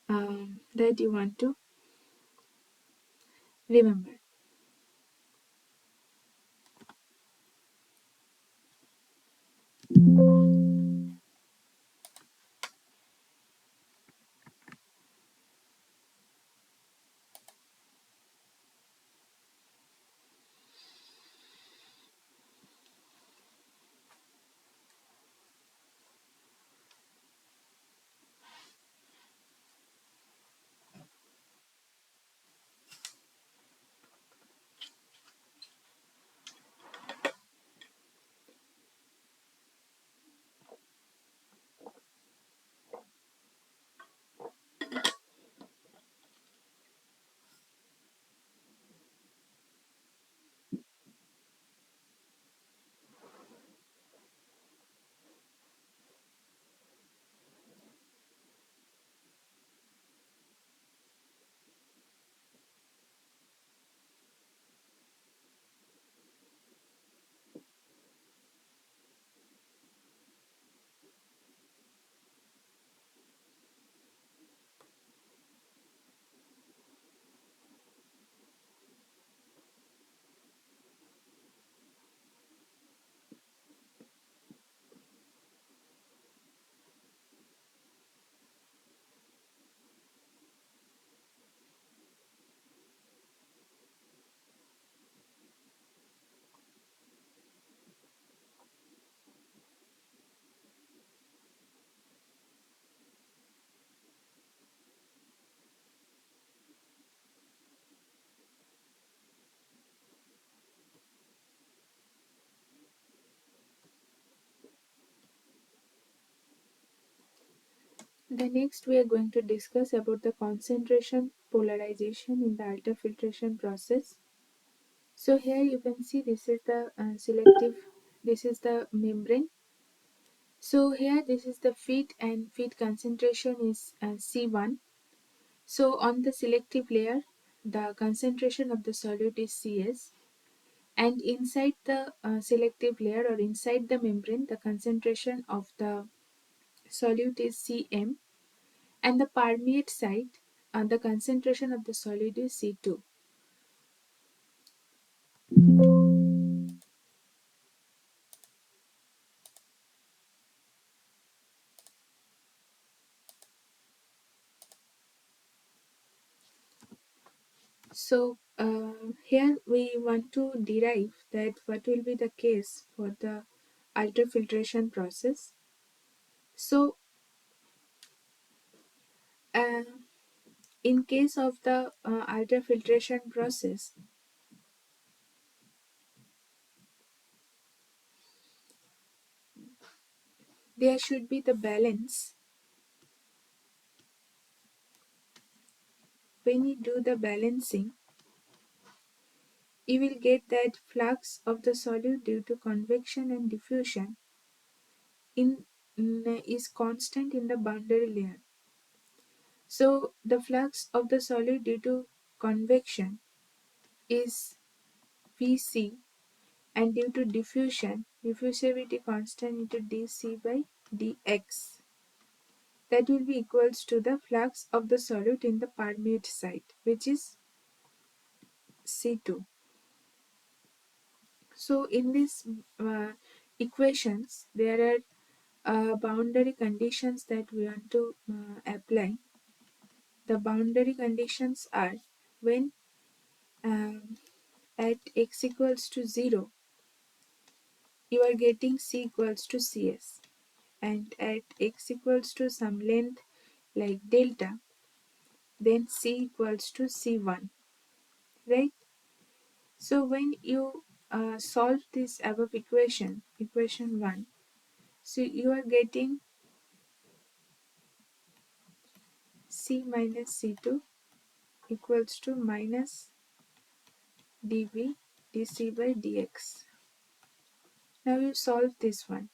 that you want to remember. The next we are going to discuss about the concentration polarization in the ultrafiltration process. So here you can see this is the this is the membrane. So here this is the feed, and feed concentration is C1. So on the selective layer the concentration of the solute is Cs, and inside the selective layer or inside the membrane the concentration of the solute is Cm, and the permeate side the concentration of the solid is C2. So here we want to derive that what will be the case for the ultrafiltration process. So uh, in case of the ultrafiltration process, there should be the balance when you do the balancing, you will get that flux of the solute due to convection and diffusion is constant in the boundary layer. So the flux of the solute due to convection is Vc, and due to diffusion, diffusivity constant into dc by dx. That will be equals to the flux of the solute in the permeate site, which is C2. So in these equations, there are boundary conditions that we want to apply. The boundary conditions are when at x equals to 0, you are getting C equals to Cs, and at x equals to some length like delta, then C equals to C1, right? So when you solve this above equation, equation 1, so you are getting C minus C2 equals to minus dV dc by dx. Now you solve this one.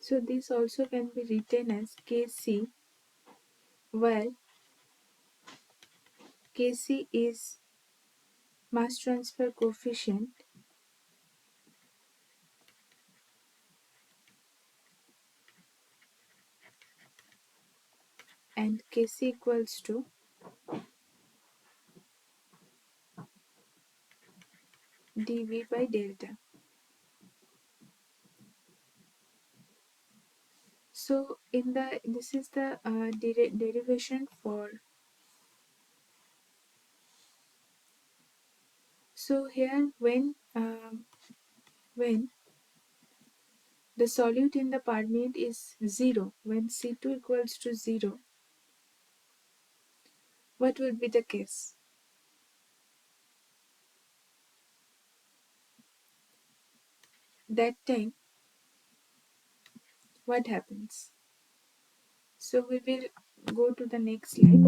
So this also can be written as Kc, where Kc is mass transfer coefficient and Kc equals to dV by delta. So in the this is the derivation for. So here when the solute in the permeate is 0, when C2 equals to 0, what would be the case? That time, what happens? So we will go to the next slide.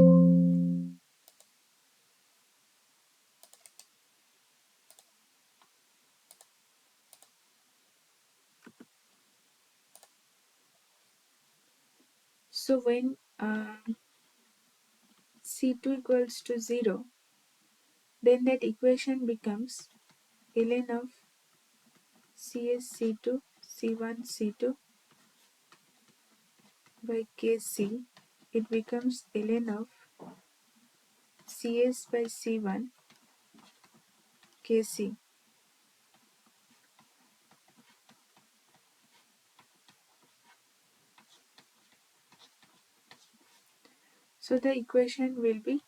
So when C2 equals to 0, then that equation becomes ln of Cs C2 C1 C2 by Kc. It becomes ln of Cs by C1 Kc. So the equation will be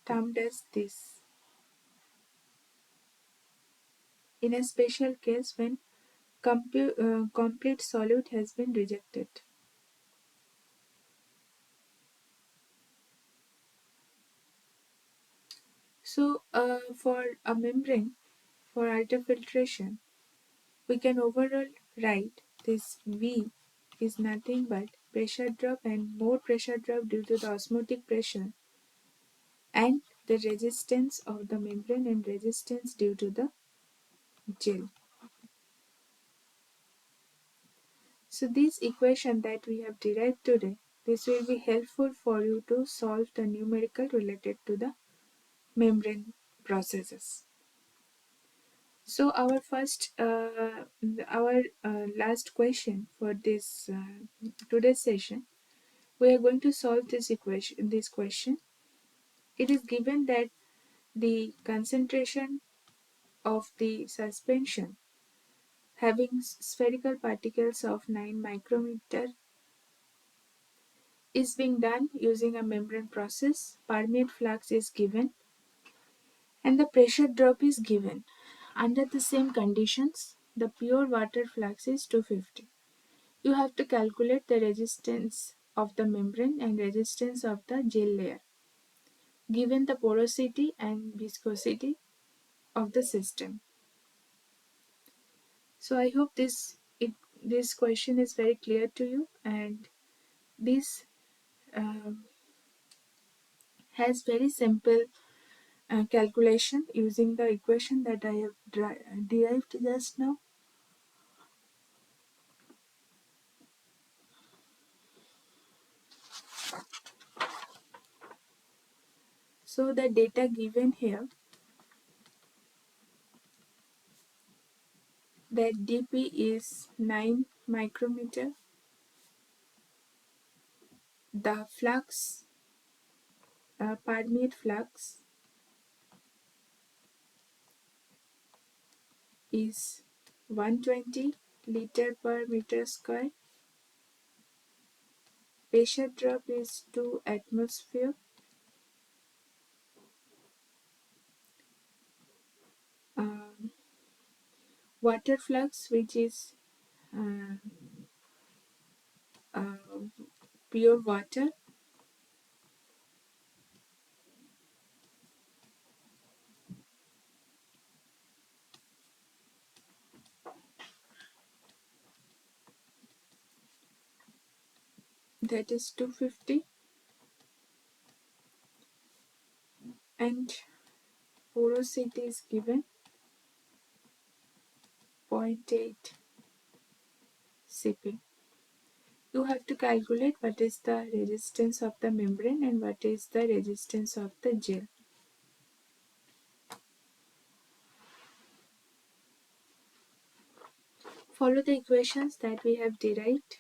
termed as this. In a special case when complete solute has been rejected. So for a membrane, for ultrafiltration, we can overall write this V is nothing but pressure drop and more pressure drop due to the osmotic pressure and the resistance of the membrane and resistance due to the gel. So this equation that we have derived today, this will be helpful for you to solve the numerical related to the membrane processes. So our last question for this today's session, we are going to solve this equation. This question, it is given that the concentration of the suspension having spherical particles of 9 micrometer is being done using a membrane process. Permeate flux is given and the pressure drop is given. Under the same conditions, the pure water flux is 250. You have to calculate the resistance of the membrane and resistance of the gel layer given the porosity and viscosity of the system. So I hope this question is very clear to you, and this has very simple calculation using the equation that I have derived just now. So the data given here, that dP is 9 micrometer, the flux, permeate flux is 120 liter per meter square, pressure drop is 2 atmosphere, um, water flux, which is uh, uh, pure water, that is 250, and porosity is given 0.8 cp. You have to calculate what is the resistance of the membrane and what is the resistance of the gel. Follow the equations that we have derived.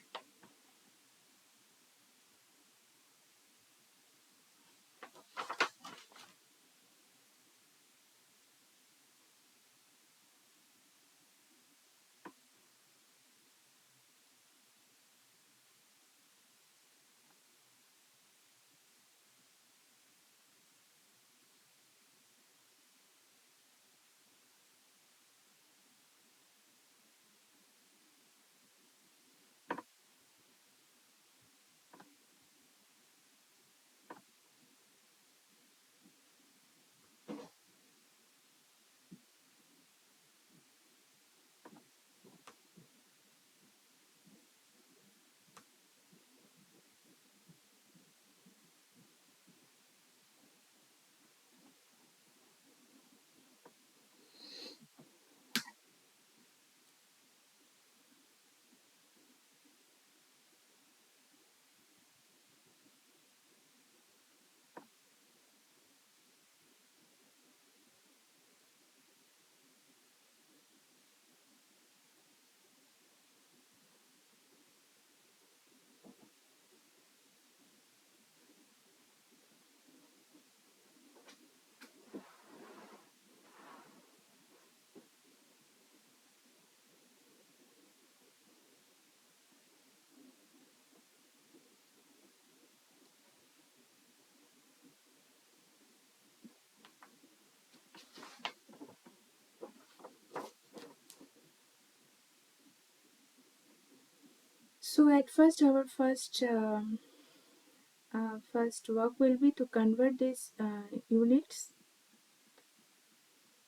So at first, our first work will be to convert these units.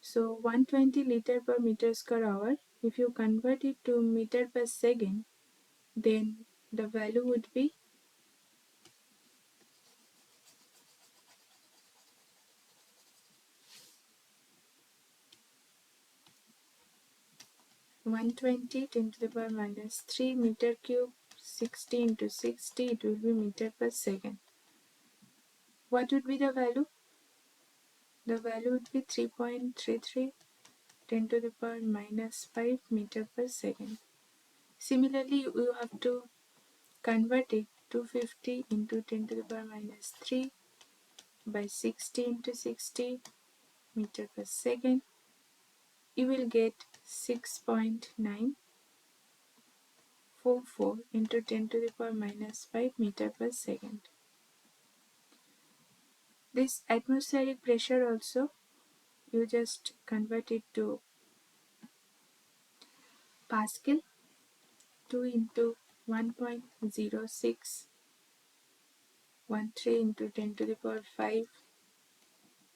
So 120 liter per meter square hour, if you convert it to meter per second, then the value would be 120 10 to the power minus 3 meter cube, 60 into 60, it will be meter per second. What would be the value? The value would be 3.33 10 to the power minus 5 meter per second. Similarly, you have to convert it 250 into 10 to the power minus 3 by 60 into 60 meter per second. You will get 6.944 into 10 to the power minus 5 meter per second. This atmospheric pressure also, you just convert it to Pascal, 2 into 1.0613 into 10 to the power 5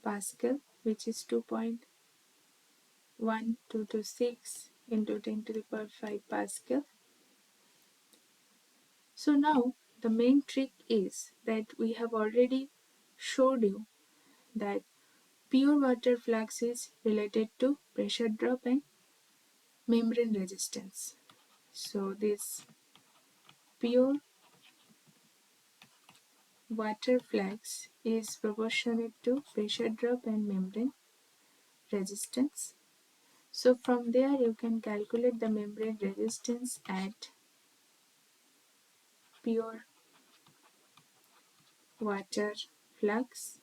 Pascal, which is 2.1226 into 10 to the power 5 Pascal. So now the main trick is that we have already showed you that pure water flux is related to pressure drop and membrane resistance. So this pure water flux is proportionate to pressure drop and membrane resistance. So from there you can calculate the membrane resistance at pure water flux.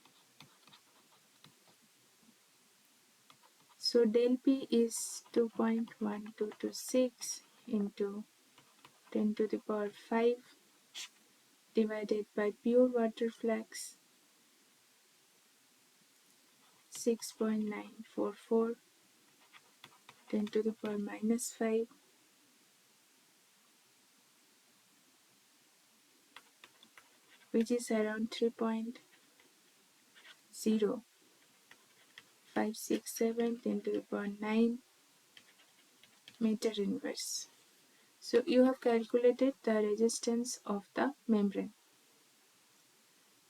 So del P is 2.1226 into 10 to the power 5 divided by pure water flux 6.944 10 to the power minus 5 which is around 3.0567 10 to the power 9 meter inverse. So you have calculated the resistance of the membrane.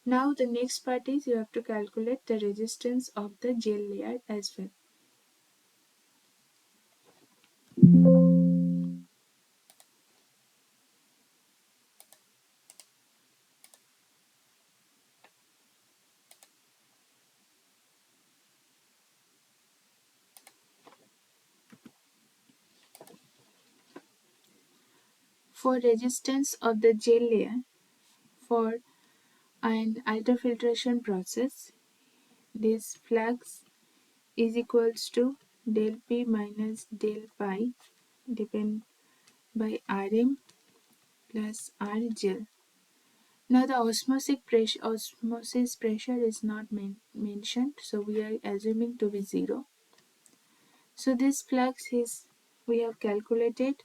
Now the next part is you have to calculate the resistance of the gel layer as well. For resistance of the gel layer for an ultrafiltration process, this flux is equals to del P minus del pi depend by Rm plus R gel. Now the osmosis pressure is not mentioned, so we are assuming to be 0. So this flux is, we have calculated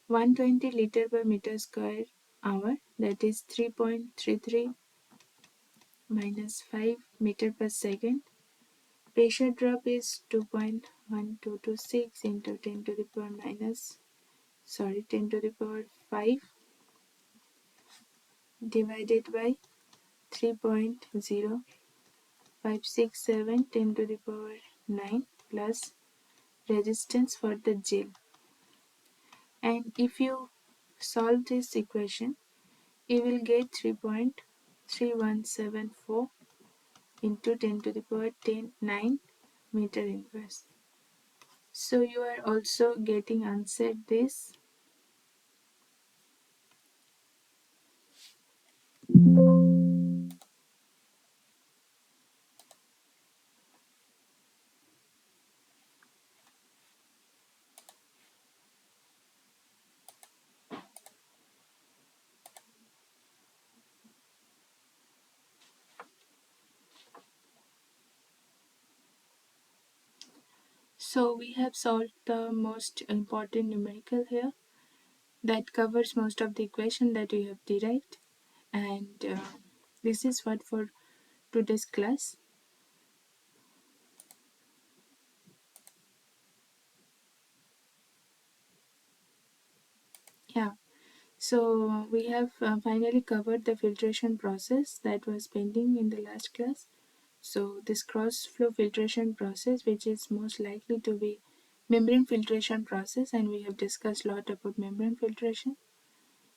120 liter per meter square hour, that is 3.33 minus 5 meter per second. Pressure drop is 2.1226 into 10 to the power 5 divided by 3.0567 10 to the power 9 plus resistance for the gel. And if you solve this equation, you will get 3.3174 into 10 to the power 9 meter inverse. So you are also getting answered this. So we have solved the most important numerical here that covers most of the equation that we have derived, and this is what for today's class. Yeah, so we have finally covered the filtration process that was pending in the last class. So this cross flow filtration process, which is most likely to be membrane filtration process, and we have discussed a lot about membrane filtration.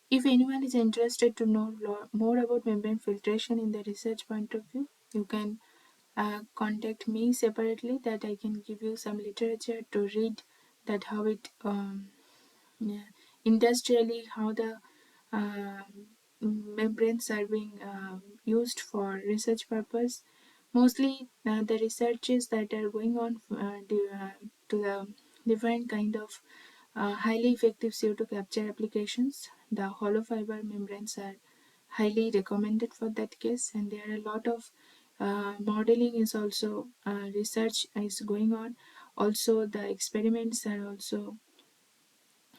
If anyone is interested to know more about membrane filtration in the research point of view, you can contact me separately, that I can give you some literature to read, that how it yeah, industrially how the uh, membranes are being used for research purpose. Mostly the researches that are going on to the different kind of highly effective CO2 capture applications. The hollow fiber membranes are highly recommended for that case, and there are a lot of modeling is also research is going on. Also, the experiments are also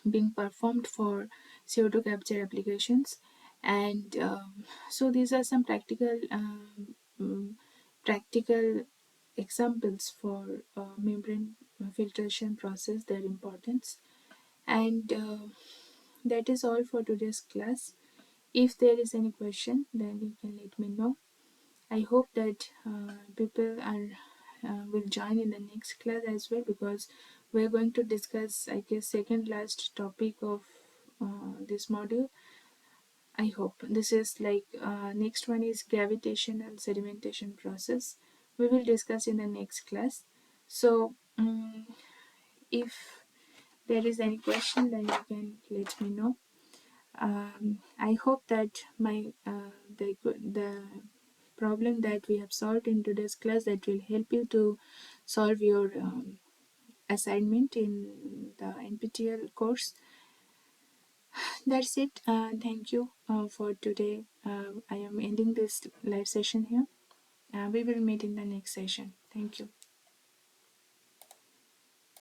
being performed for CO2 capture applications, and so these are some practical examples for membrane filtration process, their importance, and that is all for today's class. If there is any question, then you can let me know. I hope that people are will join in the next class as well, because we're going to discuss, I guess, second last topic of this module. I hope this is like next one is gravitational sedimentation process. We will discuss in the next class. So if there is any question, then you can let me know. I hope that the problem that we have solved in today's class, that will help you to solve your assignment in the NPTEL course. That's it. Thank you for today. I am ending this live session here. We will meet in the next session. Thank you.